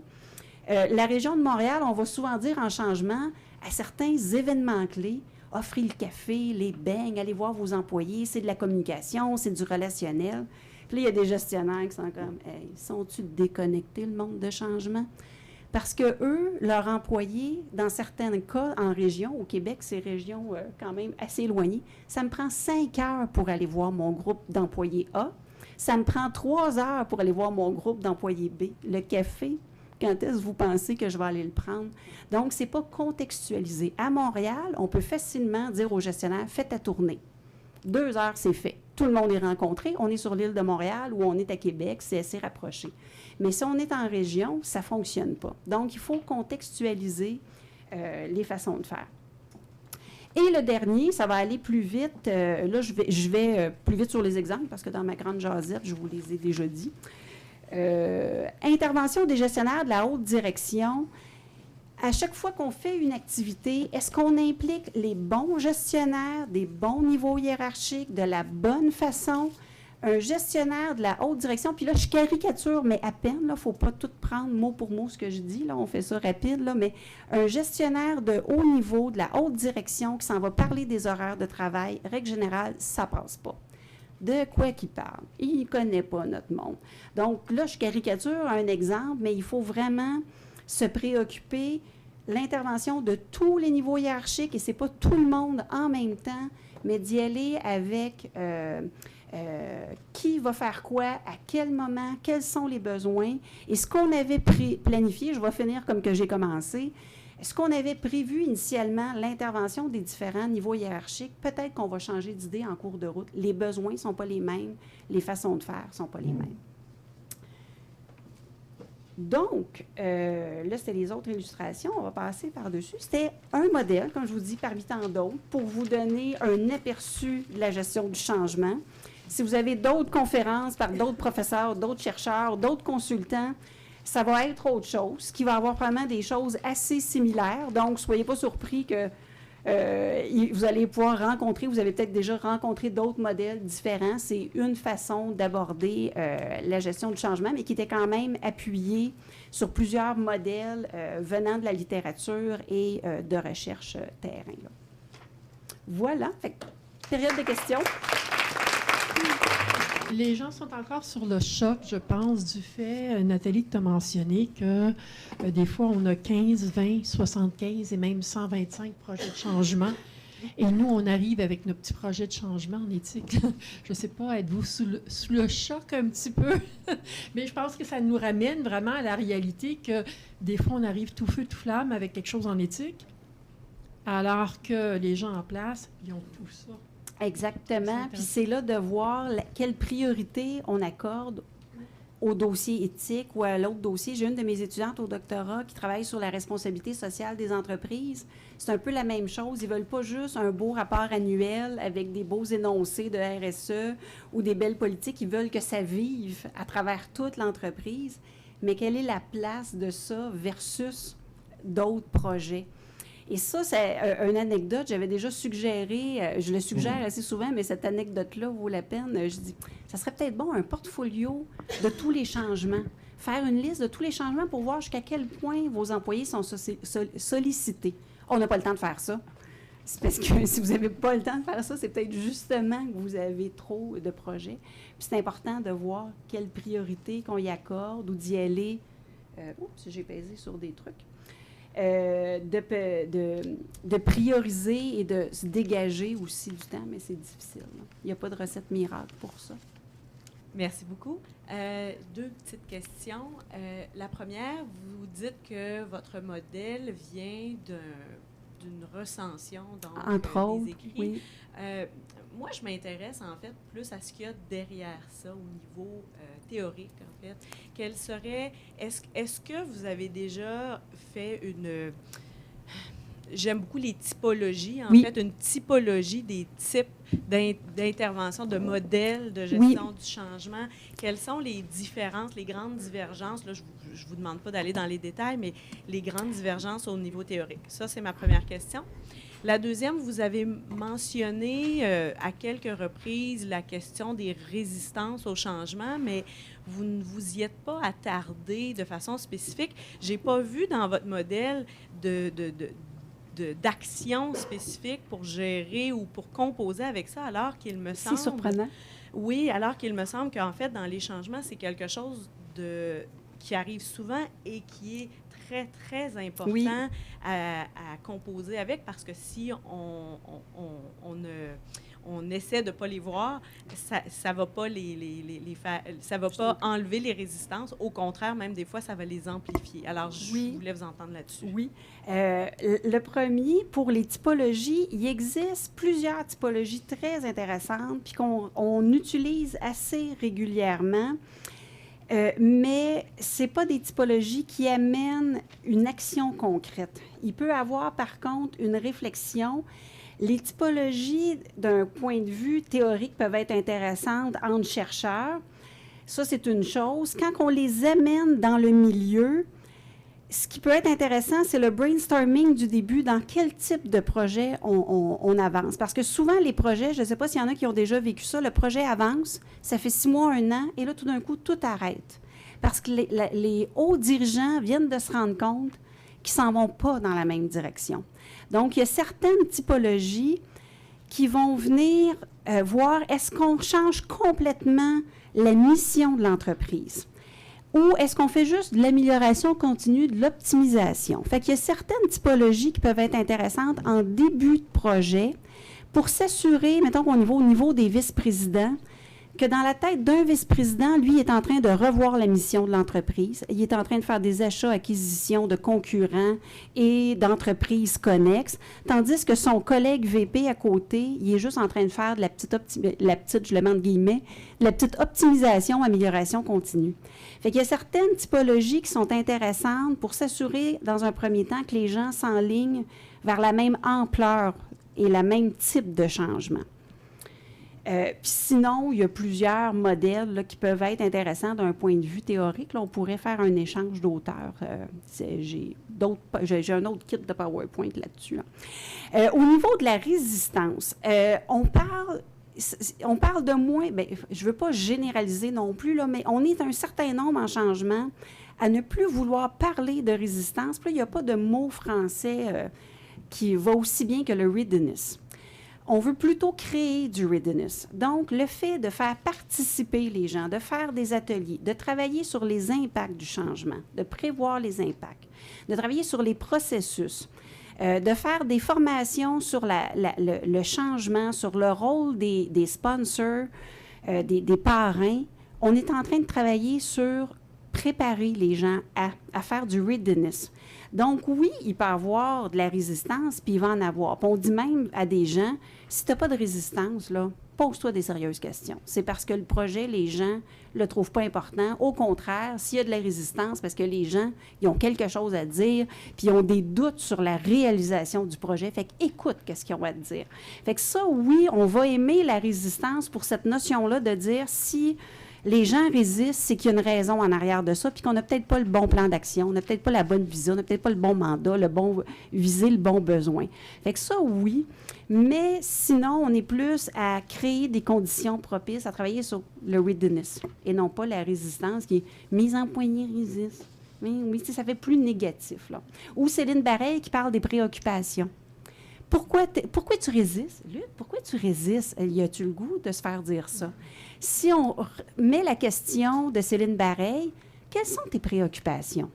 la région de Montréal, on va souvent dire en changement, à certains événements clés, offrez le café, les beignes, allez voir vos employés, c'est de la communication, c'est du relationnel. Puis là, il y a des gestionnaires qui sont comme, hey, sont-ils déconnectés, le monde de changement? Parce que eux, leurs employés, dans certains cas, en région, au Québec, ces régions quand même assez éloignées, ça me prend 5 heures pour aller voir mon groupe d'employés A. Ça me prend 3 heures pour aller voir mon groupe d'employés B. Le café, quand est-ce que vous pensez que je vais aller le prendre? Donc, ce n'est pas contextualisé. À Montréal, on peut facilement dire aux gestionnaires, faites ta tournée. 2 heures, c'est fait. Tout le monde est rencontré. On est sur l'île de Montréal ou on est à Québec, c'est assez rapproché. Mais si on est en région, ça ne fonctionne pas. Donc, il faut contextualiser les façons de faire. Et le dernier, ça va aller plus vite. Là, je vais plus vite sur les exemples parce que dans ma grande jasette, je vous les ai déjà dit. Intervention des gestionnaires de la haute direction. À chaque fois qu'on fait une activité, est-ce qu'on implique les bons gestionnaires, des bons niveaux hiérarchiques, de la bonne façon? Un gestionnaire de la haute direction, puis là, je caricature, mais à peine, il ne faut pas tout prendre mot pour mot ce que je dis, là, on fait ça rapide, là, mais un gestionnaire de haut niveau, de la haute direction, qui s'en va parler des horaires de travail, règle générale, ça ne passe pas. De quoi qu'il parle? Il ne connaît pas notre monde. Donc là, je caricature un exemple, mais il faut vraiment se préoccuper l'intervention de tous les niveaux hiérarchiques, et ce n'est pas tout le monde en même temps, mais d'y aller avec qui va faire quoi, à quel moment, quels sont les besoins. Et ce qu'on avait planifié, je vais finir comme que j'ai commencé, ce qu'on avait prévu initialement, l'intervention des différents niveaux hiérarchiques, peut-être qu'on va changer d'idée en cours de route. Les besoins ne sont pas les mêmes, les façons de faire ne sont pas les mêmes. Donc, là, c'était les autres illustrations. On va passer par-dessus. C'était un modèle, comme je vous dis, parmi tant d'autres, pour vous donner un aperçu de la gestion du changement. Si vous avez d'autres conférences par d'autres professeurs, d'autres chercheurs, d'autres consultants, ça va être autre chose, qui va avoir vraiment des choses assez similaires. Donc, soyez pas surpris que vous allez pouvoir rencontrer, vous avez peut-être déjà rencontré d'autres modèles différents. C'est une façon d'aborder la gestion du changement, mais qui était quand même appuyée sur plusieurs modèles venant de la littérature et de recherche terrain. Là. Voilà. Fait, période de questions. Les gens sont encore sur le choc, je pense, du fait, Nathalie, que tu as mentionné que des fois, on a 15, 20, 75 et même 125 projets de changement. Et nous, on arrive avec nos petits projets de changement en éthique. Je ne sais pas, êtes-vous sous le choc un petit peu? Mais je pense que ça nous ramène vraiment à la réalité que des fois, on arrive tout feu, tout flamme avec quelque chose en éthique, alors que les gens en place, ils ont tout ça. Exactement. Puis c'est là de voir quelle priorité on accorde au dossier éthique ou à l'autre dossier. J'ai une de mes étudiantes au doctorat qui travaille sur la responsabilité sociale des entreprises. C'est un peu la même chose. Ils ne veulent pas juste un beau rapport annuel avec des beaux énoncés de RSE ou des belles politiques. Ils veulent que ça vive à travers toute l'entreprise. Mais quelle est la place de ça versus d'autres projets? Et ça, c'est une anecdote. J'avais déjà suggéré, je le suggère assez souvent, mais cette anecdote-là vaut la peine. Je dis, ça serait peut-être bon un portfolio de tous les changements. Faire une liste de tous les changements pour voir jusqu'à quel point vos employés sont sollicités. On n'a pas le temps de faire ça. C'est parce que si vous n'avez pas le temps de faire ça, c'est peut-être justement que vous avez trop de projets. Puis c'est important de voir quelle priorité qu'on y accorde ou d'y aller. Oups, j'ai pesé sur des trucs. De prioriser et de se dégager aussi du temps, mais c'est difficile. Là. Il n'y a pas de recette miracle pour ça. Merci beaucoup. Deux petites questions. La première, vous dites que votre modèle vient d'une recension, donc entre autres, des écrits. Oui. Moi, je m'intéresse en fait plus à ce qu'il y a derrière ça au niveau théorique, en fait. Quelle serait... Est-ce que vous avez déjà fait une... J'aime beaucoup les typologies, en fait, une typologie des types d'intervention, de modèles de gestion du changement. Quelles sont les différences, les grandes divergences? Là, je ne vous demande pas d'aller dans les détails, mais les grandes divergences au niveau théorique. Ça, c'est ma première question. La deuxième, vous avez mentionné à quelques reprises la question des résistances au changement, mais vous ne vous y êtes pas attardé de façon spécifique. Je n'ai pas vu dans votre modèle d'action spécifique pour gérer ou pour composer avec ça, alors qu'il me semble... C'est surprenant. Oui, alors qu'il me semble qu'en fait, dans les changements, c'est quelque chose qui arrive souvent et qui est très, très important à composer avec, parce que si on essaie de ne pas les voir, ça ne va pas ça va pas enlever les résistances. Au contraire, même des fois, ça va les amplifier. Alors, je voulais vous entendre là-dessus. Oui. Le premier, pour les typologies, il existe plusieurs typologies très intéressantes puis qu'on utilise assez régulièrement. Mais ce n'est pas des typologies qui amènent une action concrète. Il peut y avoir, par contre, une réflexion. Les typologies, d'un point de vue théorique, peuvent être intéressantes entre chercheurs. Ça, c'est une chose. Quand on les amène dans le milieu, ce qui peut être intéressant, c'est le brainstorming du début, dans quel type de projet on avance. Parce que souvent, les projets, je ne sais pas s'il y en a qui ont déjà vécu ça, le projet avance, ça fait 6 mois, 1 an, et là, tout d'un coup, tout arrête. Parce que les hauts dirigeants viennent de se rendre compte qu'ils ne s'en vont pas dans la même direction. Donc, il y a certaines typologies qui vont venir voir, est-ce qu'on change complètement la mission de l'entreprise? Ou est-ce qu'on fait juste de l'amélioration continue, de l'optimisation? Fait qu'il y a certaines typologies qui peuvent être intéressantes en début de projet pour s'assurer, mettons au niveau des vice-présidents, que dans la tête d'un vice-président, lui, il est en train de revoir la mission de l'entreprise. Il est en train de faire des achats, acquisitions de concurrents et d'entreprises connexes, tandis que son collègue VP à côté, il est juste en train de faire de la petite, je le mets entre guillemets, la petite optimisation, amélioration continue. Fait qu'il y a certaines typologies qui sont intéressantes pour s'assurer, dans un premier temps, que les gens s'enlignent vers la même ampleur et le même type de changement. Puis sinon, il y a plusieurs modèles là, qui peuvent être intéressants d'un point de vue théorique. Là, on pourrait faire un échange d'auteurs. J'ai un autre kit de PowerPoint là-dessus. Là. Au niveau de la résistance, on parle de moins, bien, je ne veux pas généraliser non plus, là, mais on est un certain nombre en changement à ne plus vouloir parler de résistance. Puis là, il n'y a pas de mot français qui va aussi bien que le readiness. On veut plutôt créer du readiness. Donc, le fait de faire participer les gens, de faire des ateliers, de travailler sur les impacts du changement, de prévoir les impacts, de travailler sur les processus, de faire des formations sur le changement, sur le rôle des sponsors, des parrains. On est en train de travailler sur préparer les gens à faire du readiness. Donc, oui, il peut y avoir de la résistance, puis il va en avoir. Puis on dit même à des gens, si tu n'as pas de résistance, là, pose-toi des sérieuses questions. C'est parce que le projet, les gens ne le trouvent pas important. Au contraire, s'il y a de la résistance, parce que les gens, ils ont quelque chose à dire, puis ils ont des doutes sur la réalisation du projet. Fait qu'écoute qu'est-ce qu'ils ont à te dire. Fait que ça, oui, on va aimer la résistance pour cette notion-là de dire si les gens résistent, c'est qu'il y a une raison en arrière de ça, puis qu'on n'a peut-être pas le bon plan d'action, on n'a peut-être pas la bonne vision, on n'a peut-être pas le bon mandat, viser le bon besoin. Fait que ça, oui, mais sinon, on est plus à créer des conditions propices à travailler sur le readiness et non pas la résistance qui est mise en poignée, résiste. Oui, ça fait plus négatif, là. Ou Céline Bareil qui parle des préoccupations. Pourquoi tu résistes? Luc, pourquoi tu résistes? Y a-tu le goût de se faire dire ça? Si on met la question de Céline Bareil, quelles sont tes préoccupations?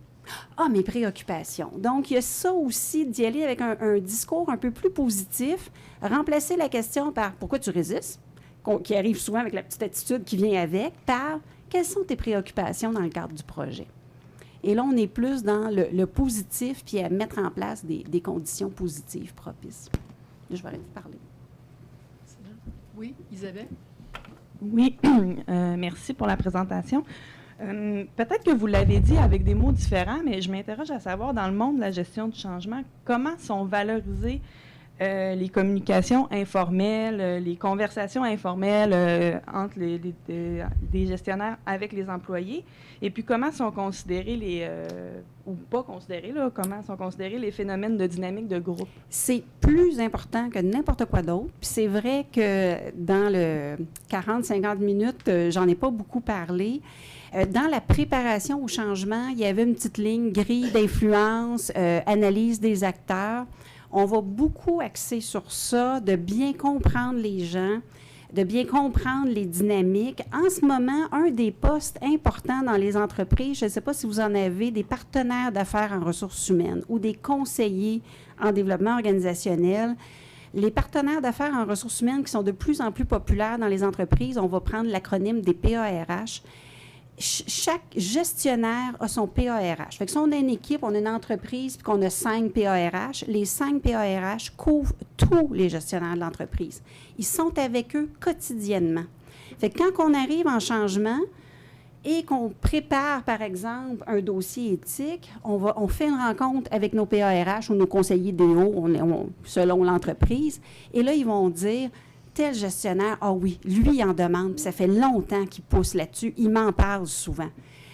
Ah, mes préoccupations. Donc, il y a ça aussi, d'y aller avec un discours un peu plus positif, remplacer la question par « pourquoi tu résistes ?» qui arrive souvent avec la petite attitude qui vient avec, par « quelles sont tes préoccupations dans le cadre du projet? » Et là, on est plus dans le positif, puis à mettre en place des conditions positives propices. Là, je vais arrêter de parler. Oui, Isabelle? Oui, merci pour la présentation. Peut-être que vous l'avez dit avec des mots différents, mais je m'interroge à savoir, dans le monde de la gestion du changement, comment sont valorisées les communications informelles, les conversations informelles entre des gestionnaires avec les employés, et puis comment sont considérés ou pas considérés, là, comment sont considérés les phénomènes de dynamique de groupe? C'est plus important que n'importe quoi d'autre. Puis c'est vrai que dans le 40-50 minutes, j'en ai pas beaucoup parlé. Dans la préparation au changement, il y avait une petite ligne grille d'influence, analyse des acteurs. On va beaucoup axer sur ça, de bien comprendre les gens, de bien comprendre les dynamiques. En ce moment, un des postes importants dans les entreprises, je ne sais pas si vous en avez, des partenaires d'affaires en ressources humaines ou des conseillers en développement organisationnel. Les partenaires d'affaires en ressources humaines qui sont de plus en plus populaires dans les entreprises, on va prendre l'acronyme des PARH. Chaque gestionnaire a son PARH. Fait que si on a une équipe, on a une entreprise, puis qu'on a 5 PARH, les 5 PARH couvrent tous les gestionnaires de l'entreprise. Ils sont avec eux quotidiennement. Fait que quand on arrive en changement et qu'on prépare, par exemple, un dossier éthique, on fait une rencontre avec nos PARH ou nos conseillers DO, selon l'entreprise, et là, ils vont dire... tel gestionnaire, ah oui, lui, il en demande, puis ça fait longtemps qu'il pousse là-dessus, il m'en parle souvent.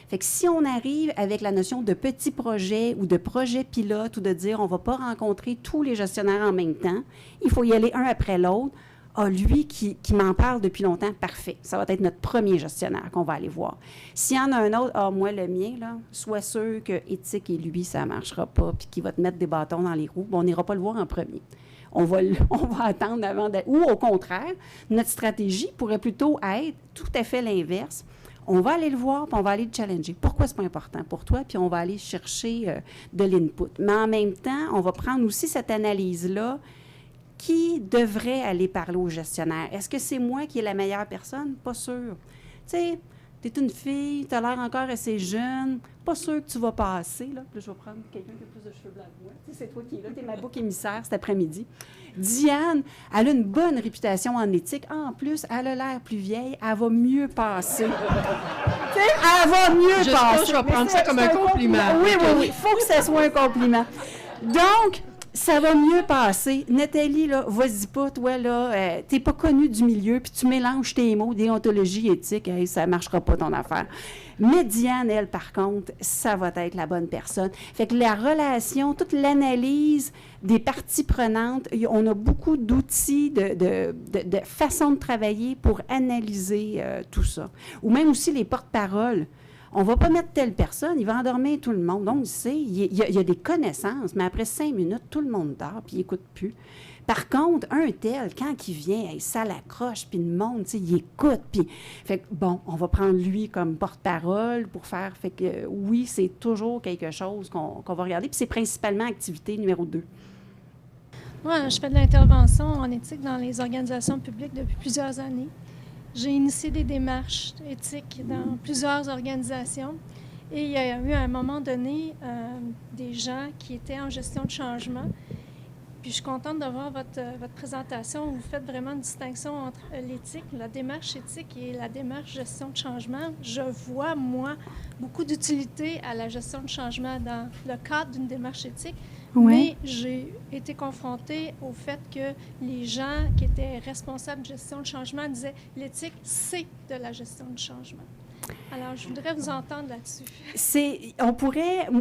Fait que si on arrive avec la notion de petit projet ou de projet pilote ou de dire on ne va pas rencontrer tous les gestionnaires en même temps, il faut y aller un après l'autre, ah, lui qui m'en parle depuis longtemps, parfait, ça va être notre premier gestionnaire qu'on va aller voir. S'il y en a un autre, ah, moi, le mien, là, sois sûr que éthique et lui, ça ne marchera pas, puis qu'il va te mettre des bâtons dans les roues, on n'ira pas le voir en premier. On va attendre avant ou au contraire, notre stratégie pourrait plutôt être tout à fait l'inverse. On va aller le voir, puis on va aller le challenger. Pourquoi c'est pas important pour toi? Puis on va aller chercher de l'input. Mais en même temps, on va prendre aussi cette analyse-là. Qui devrait aller parler au gestionnaire? Est-ce que c'est moi qui est la meilleure personne? Pas sûr. Tu sais, tu es une fille, tu as l'air encore assez jeune, pas sûr que tu vas passer. Là, je vais prendre quelqu'un qui a plus de cheveux blancs que moi. Tu sais, c'est toi qui es là, tu es ma bouc émissaire cet après-midi. Diane, elle a une bonne réputation en éthique. En plus, elle a l'air plus vieille, elle va mieux passer. Tu sais, elle va mieux passer. Je vais prendre ça comme un compliment. Oui, il faut que ça soit un compliment. Donc, ça va mieux passer. Nathalie, là, vas-y pas, toi, là, t'es pas connue du milieu, puis tu mélanges tes mots, déontologie, éthique, hey, ça marchera pas ton affaire. Mais Diane, elle, par contre, ça va être la bonne personne. Fait que la relation, toute l'analyse des parties prenantes, on a beaucoup d'outils, de façons de travailler pour analyser tout ça. Ou même aussi les porte-paroles. On ne va pas mettre telle personne, il va endormir tout le monde. Donc, tu sais, il y a des connaissances, mais après 5 minutes, tout le monde dort, puis il n'écoute plus. Par contre, un tel, quand il vient, ça l'accroche, puis le monde, tu sais, il écoute. Puis, fait que, bon, on va prendre lui comme porte-parole pour faire. Fait que, oui, c'est toujours quelque chose qu'on va regarder. Puis c'est principalement activité numéro 2. Moi, je fais de l'intervention en éthique dans les organisations publiques depuis plusieurs années. J'ai initié des démarches éthiques dans plusieurs organisations. Et il y a eu à un moment donné des gens qui étaient en gestion de changement. Puis je suis contente de voir votre présentation où vous faites vraiment une distinction entre l'éthique, la démarche éthique et la démarche gestion de changement. Je vois, moi, beaucoup d'utilité à la gestion de changement dans le cadre d'une démarche éthique, mais j'ai été confrontée au fait que les gens qui étaient responsables de gestion de changement disaient « l'éthique, c'est de la gestion de changement ». Alors, je voudrais vous entendre là-dessus.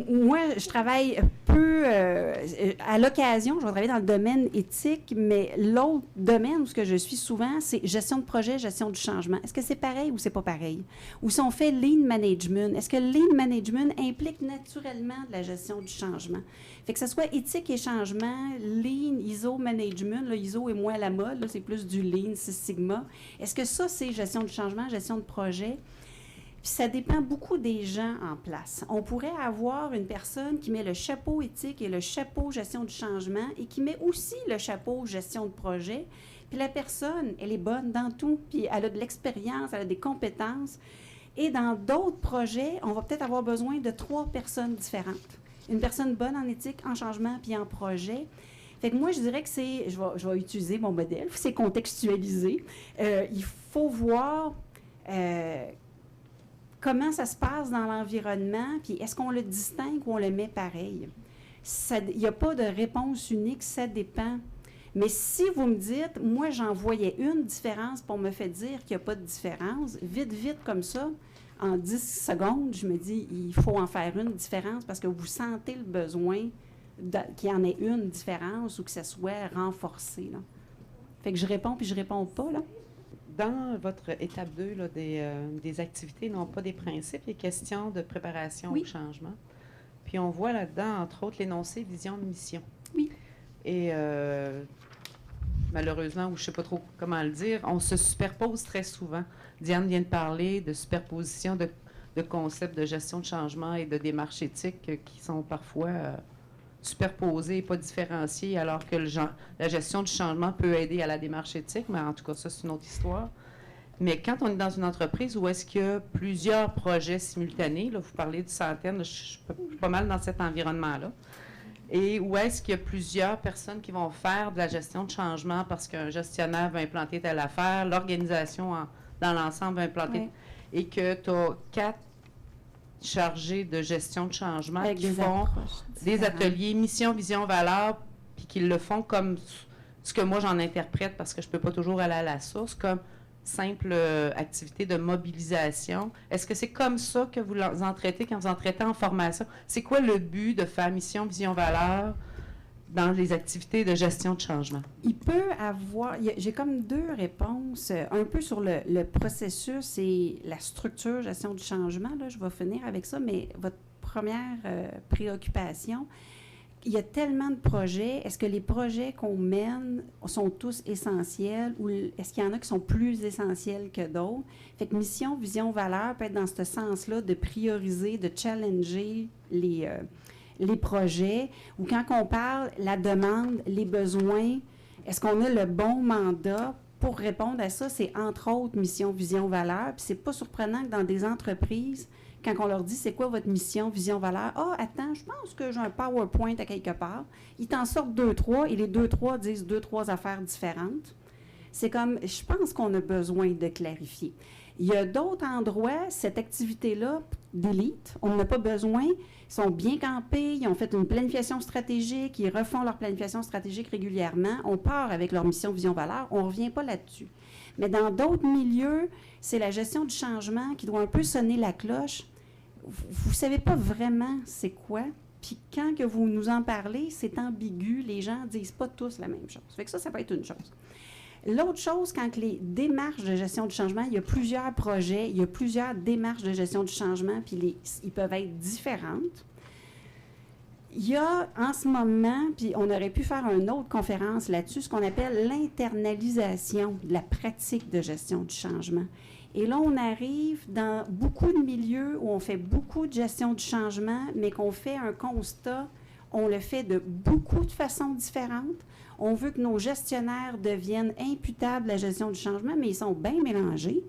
Moi, je travaille peu, à l'occasion, je vais travailler dans le domaine éthique, mais l'autre domaine où je suis souvent, c'est gestion de projet, gestion du changement. Est-ce que c'est pareil ou c'est pas pareil? Ou si on fait lean management, est-ce que lean management implique naturellement de la gestion du changement? Fait que ce soit éthique et changement, lean, ISO management, là, ISO est moins à la mode, là, c'est plus du lean, Six Sigma. Est-ce que ça, c'est gestion du changement, gestion de projet? Puis ça dépend beaucoup des gens en place. On pourrait avoir une personne qui met le chapeau éthique et le chapeau gestion du changement et qui met aussi le chapeau gestion de projet. Puis la personne, elle est bonne dans tout, puis elle a de l'expérience, elle a des compétences. Et dans d'autres projets, on va peut-être avoir besoin de 3 personnes différentes. Une personne bonne en éthique, en changement, puis en projet. Fait que moi, je dirais que c'est, je vais utiliser mon modèle, c'est contextualisé. Il faut voir comment ça se passe dans l'environnement, puis est-ce qu'on le distingue ou on le met pareil? Il n'y a pas de réponse unique, ça dépend. Mais si vous me dites, moi, j'en voyais une différence, pour me faire dire qu'il n'y a pas de différence, vite, comme ça, en 10 secondes, je me dis, il faut en faire une différence parce que vous sentez le besoin qu'il y en ait une différence ou que ça soit renforcé, là. Fait que je réponds, puis je réponds pas, là. Dans votre étape 2, là, des activités, non pas des principes, il est question de préparation au changement. Puis on voit là-dedans, entre autres, l'énoncé vision de mission. Oui. Et malheureusement, ou je ne sais pas trop comment le dire, on se superpose très souvent. Diane vient de parler de superposition de concepts de gestion de changement et de démarche éthique qui sont parfois superposés et pas différenciés, alors que la gestion du changement peut aider à la démarche éthique, mais en tout cas, ça, c'est une autre histoire. Mais quand on est dans une entreprise où est-ce qu'il y a plusieurs projets simultanés, là, vous parlez de centaines, je suis pas mal dans cet environnement-là, et où est-ce qu'il y a plusieurs personnes qui vont faire de la gestion de changement parce qu'un gestionnaire va implanter telle affaire, l'organisation dans l'ensemble va implanter, et que tu as 4 chargés de gestion de changement qui font des ateliers, mission, vision, valeur, puis qui le font comme ce que moi j'en interprète, parce que je ne peux pas toujours aller à la source, comme simple activité de mobilisation. Est-ce que c'est comme ça que vous en traitez quand vous en traitez en formation? C'est quoi le but de faire mission, vision, valeur dans les activités de gestion de changement? Il peut avoir... J'ai comme 2 réponses, un peu sur le processus et la structure gestion du changement. Là, je vais finir avec ça, mais votre première préoccupation, il y a tellement de projets. Est-ce que les projets qu'on mène sont tous essentiels ou est-ce qu'il y en a qui sont plus essentiels que d'autres? Fait que mission, vision, valeur peut être dans ce sens-là de prioriser, de challenger les projets, ou quand on parle la demande, les besoins, est-ce qu'on a le bon mandat pour répondre à ça? C'est entre autres mission, vision, valeur. Puis c'est pas surprenant que dans des entreprises, quand on leur dit c'est quoi votre mission, vision, valeur, ah, attends, je pense que j'ai un PowerPoint à quelque part. Ils t'en sortent 2-3 et les 2-3 disent 2-3 affaires différentes. C'est comme, je pense qu'on a besoin de clarifier. Il y a d'autres endroits, cette activité-là, d'élite, on n'a pas besoin. Ils sont bien campés, ils ont fait une planification stratégique, ils refont leur planification stratégique régulièrement. On part avec leur mission, vision, valeur, on ne revient pas là-dessus. Mais dans d'autres milieux, c'est la gestion du changement qui doit un peu sonner la cloche. Vous ne savez pas vraiment c'est quoi, puis quand que vous nous en parlez, c'est ambigu, les gens ne disent pas tous la même chose. Fait que ça peut être une chose. L'autre chose, quand les démarches de gestion du changement, il y a plusieurs projets, il y a plusieurs démarches de gestion du changement, puis ils peuvent être différentes. Il y a en ce moment, puis on aurait pu faire une autre conférence là-dessus, ce qu'on appelle l'internalisation de la pratique de gestion du changement. Et là, on arrive dans beaucoup de milieux où on fait beaucoup de gestion du changement, mais qu'on fait un constat, on le fait de beaucoup de façons différentes. On veut que nos gestionnaires deviennent imputables à la gestion du changement, mais ils sont bien mélangés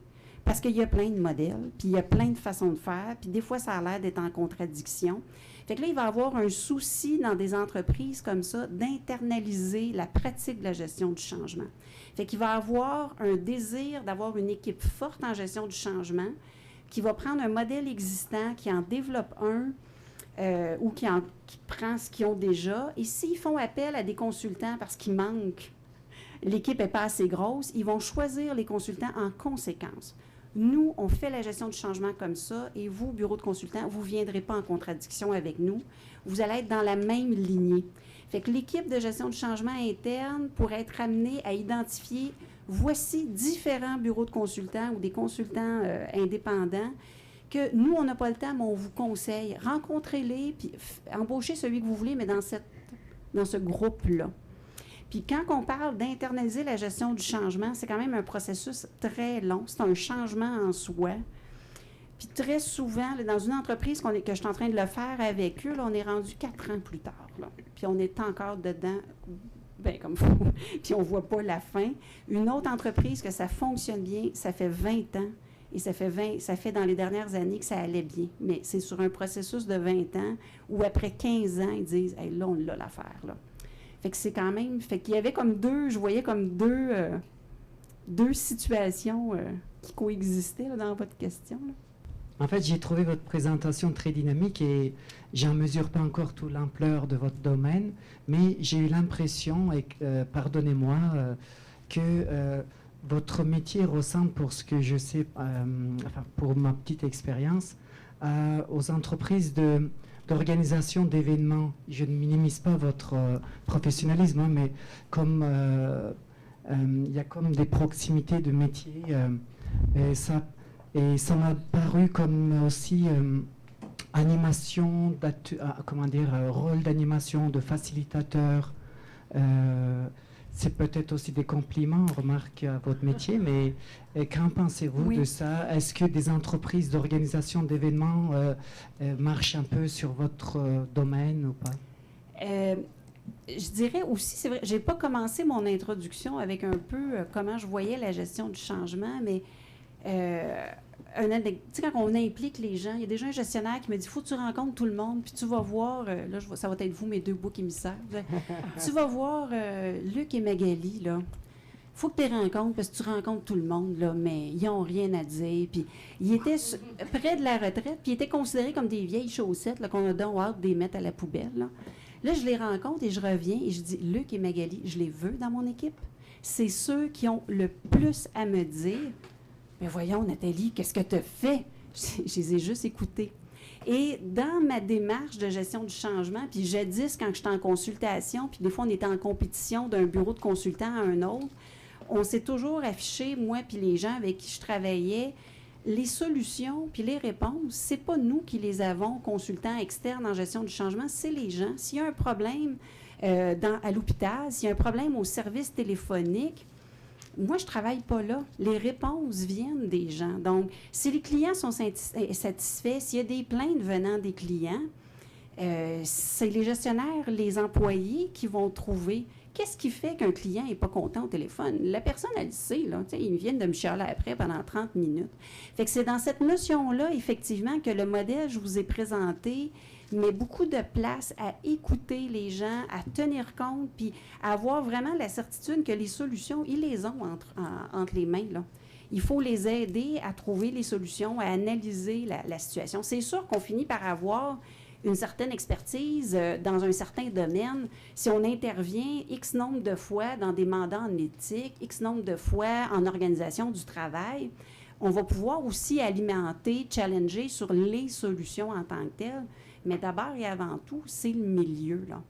parce qu'il y a plein de modèles, puis il y a plein de façons de faire, puis des fois, ça a l'air d'être en contradiction. Fait que là, il va y avoir un souci dans des entreprises comme ça d'internaliser la pratique de la gestion du changement. Fait qu'il va y avoir un désir d'avoir une équipe forte en gestion du changement qui va prendre un modèle existant, qui en développe un, ou qui prend ce qu'ils ont déjà. Et s'ils font appel à des consultants parce qu'il manque, l'équipe n'est pas assez grosse, ils vont choisir les consultants en conséquence. Nous, on fait la gestion du changement comme ça, et vous, bureau de consultants, vous ne viendrez pas en contradiction avec nous. Vous allez être dans la même lignée. Fait que l'équipe de gestion du changement interne pourrait être amenée à identifier, voici différents bureaux de consultants ou des consultants indépendants que nous, on n'a pas le temps, mais on vous conseille. Rencontrez-les, puis embauchez celui que vous voulez, mais dans ce groupe-là. Puis quand on parle d'internaliser la gestion du changement, c'est quand même un processus très long. C'est un changement en soi. Puis très souvent, là, dans une entreprise que je suis en train de le faire avec eux, là, on est rendu 4 ans plus tard. Là. Puis on est encore dedans, bien comme il faut. Puis on ne voit pas la fin. Une autre entreprise que ça fonctionne bien, ça fait 20 ans. Et ça fait dans les dernières années que ça allait bien. Mais c'est sur un processus de 20 ans où après 15 ans, ils disent hey, « là, on l'a l'affaire. » Fait que c'est quand même... Fait qu'il y avait comme je voyais comme deux situations qui coexistaient là, dans votre question. Là. En fait, j'ai trouvé votre présentation très dynamique et j'en mesure pas encore toute l'ampleur de votre domaine, mais j'ai eu l'impression, et pardonnez-moi, que votre métier ressemble, pour ce que je sais, pour ma petite expérience, aux entreprises d'organisation d'événements. Je ne minimise pas votre professionnalisme, hein, mais comme il y a comme des proximités de métiers, et ça m'a paru comme aussi animation, rôle d'animation, de facilitateur. C'est peut-être aussi des compliments, on remarque, à votre métier, mais qu'en pensez-vous de ça? Est-ce que des entreprises d'organisation d'événements marchent un peu sur votre domaine ou pas? Je dirais aussi, c'est vrai, je n'ai pas commencé mon introduction avec un peu comment je voyais la gestion du changement, mais tu sais, quand on implique les gens, il y a déjà un gestionnaire qui me dit « faut que tu rencontres tout le monde, puis tu vas voir, là, ça va être vous, mes deux boucs émissaires, tu vas voir Luc et Magali, là, faut que tu les rencontres, parce que tu rencontres tout le monde, là, mais ils n'ont rien à dire. » Puis ils étaient près de la retraite, puis ils étaient considérés comme des vieilles chaussettes là, qu'on a donc hâte de les mettre à la poubelle. Là, je les rencontre et je reviens et je dis « Luc et Magali, je les veux dans mon équipe. C'est ceux qui ont le plus à me dire. » Mais voyons, Nathalie, qu'est-ce que tu as fait? Je les ai juste écoutés. Et dans ma démarche de gestion du changement, puis jadis, quand j'étais en consultation, puis des fois, on était en compétition d'un bureau de consultant à un autre, on s'est toujours affiché, moi puis les gens avec qui je travaillais, les solutions puis les réponses, c'est pas nous qui les avons, consultants externes en gestion du changement, c'est les gens. S'il y a un problème à l'hôpital, s'il y a un problème au service téléphonique, moi, je ne travaille pas là. Les réponses viennent des gens. Donc, si les clients sont satisfaits, s'il y a des plaintes venant des clients, c'est les gestionnaires, les employés qui vont trouver qu'est-ce qui fait qu'un client n'est pas content au téléphone. La personne, elle le sait, là. Ils viennent de me chialer après pendant 30 minutes. Fait que c'est dans cette notion-là, effectivement, que le modèle que je vous ai présenté met beaucoup de place à écouter les gens, à tenir compte, puis à avoir vraiment la certitude que les solutions, ils les ont entre les mains, là. Il faut les aider à trouver les solutions, à analyser la situation. C'est sûr qu'on finit par avoir une certaine expertise dans un certain domaine. Si on intervient X nombre de fois dans des mandats en éthique, X nombre de fois en organisation du travail, on va pouvoir aussi alimenter, challenger sur les solutions en tant que telles. Mais d'abord et avant tout, c'est le milieu, là.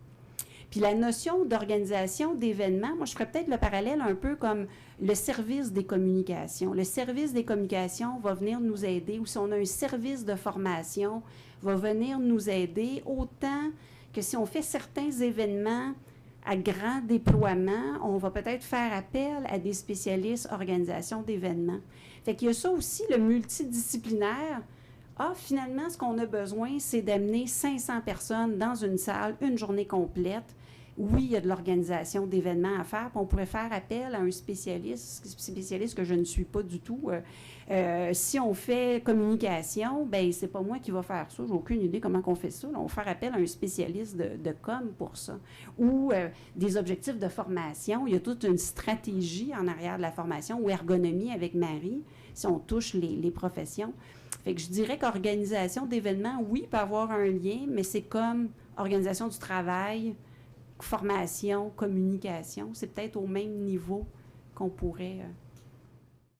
Puis la notion d'organisation d'événements, moi, je ferais peut-être le parallèle un peu comme le service des communications. Le service des communications va venir nous aider, ou si on a un service de formation, va venir nous aider autant que si on fait certains événements à grand déploiement, on va peut-être faire appel à des spécialistes organisation d'événements. Fait qu'il y a ça aussi, le multidisciplinaire. Ah, finalement, ce qu'on a besoin, c'est d'amener 500 personnes dans une salle, une journée complète. Oui, il y a de l'organisation d'événements à faire, puis on pourrait faire appel à un spécialiste que je ne suis pas du tout. Si on fait communication, bien, c'est pas moi qui va faire ça. J'ai aucune idée comment on fait ça. Là, on va faire appel à un spécialiste de com pour ça. Ou des objectifs de formation. Il y a toute une stratégie en arrière de la formation, ou ergonomie avec Marie, si on touche les professions. Fait que je dirais qu'organisation d'événements, oui, peut avoir un lien, mais c'est comme organisation du travail, formation, communication. C'est peut-être au même niveau qu'on pourrait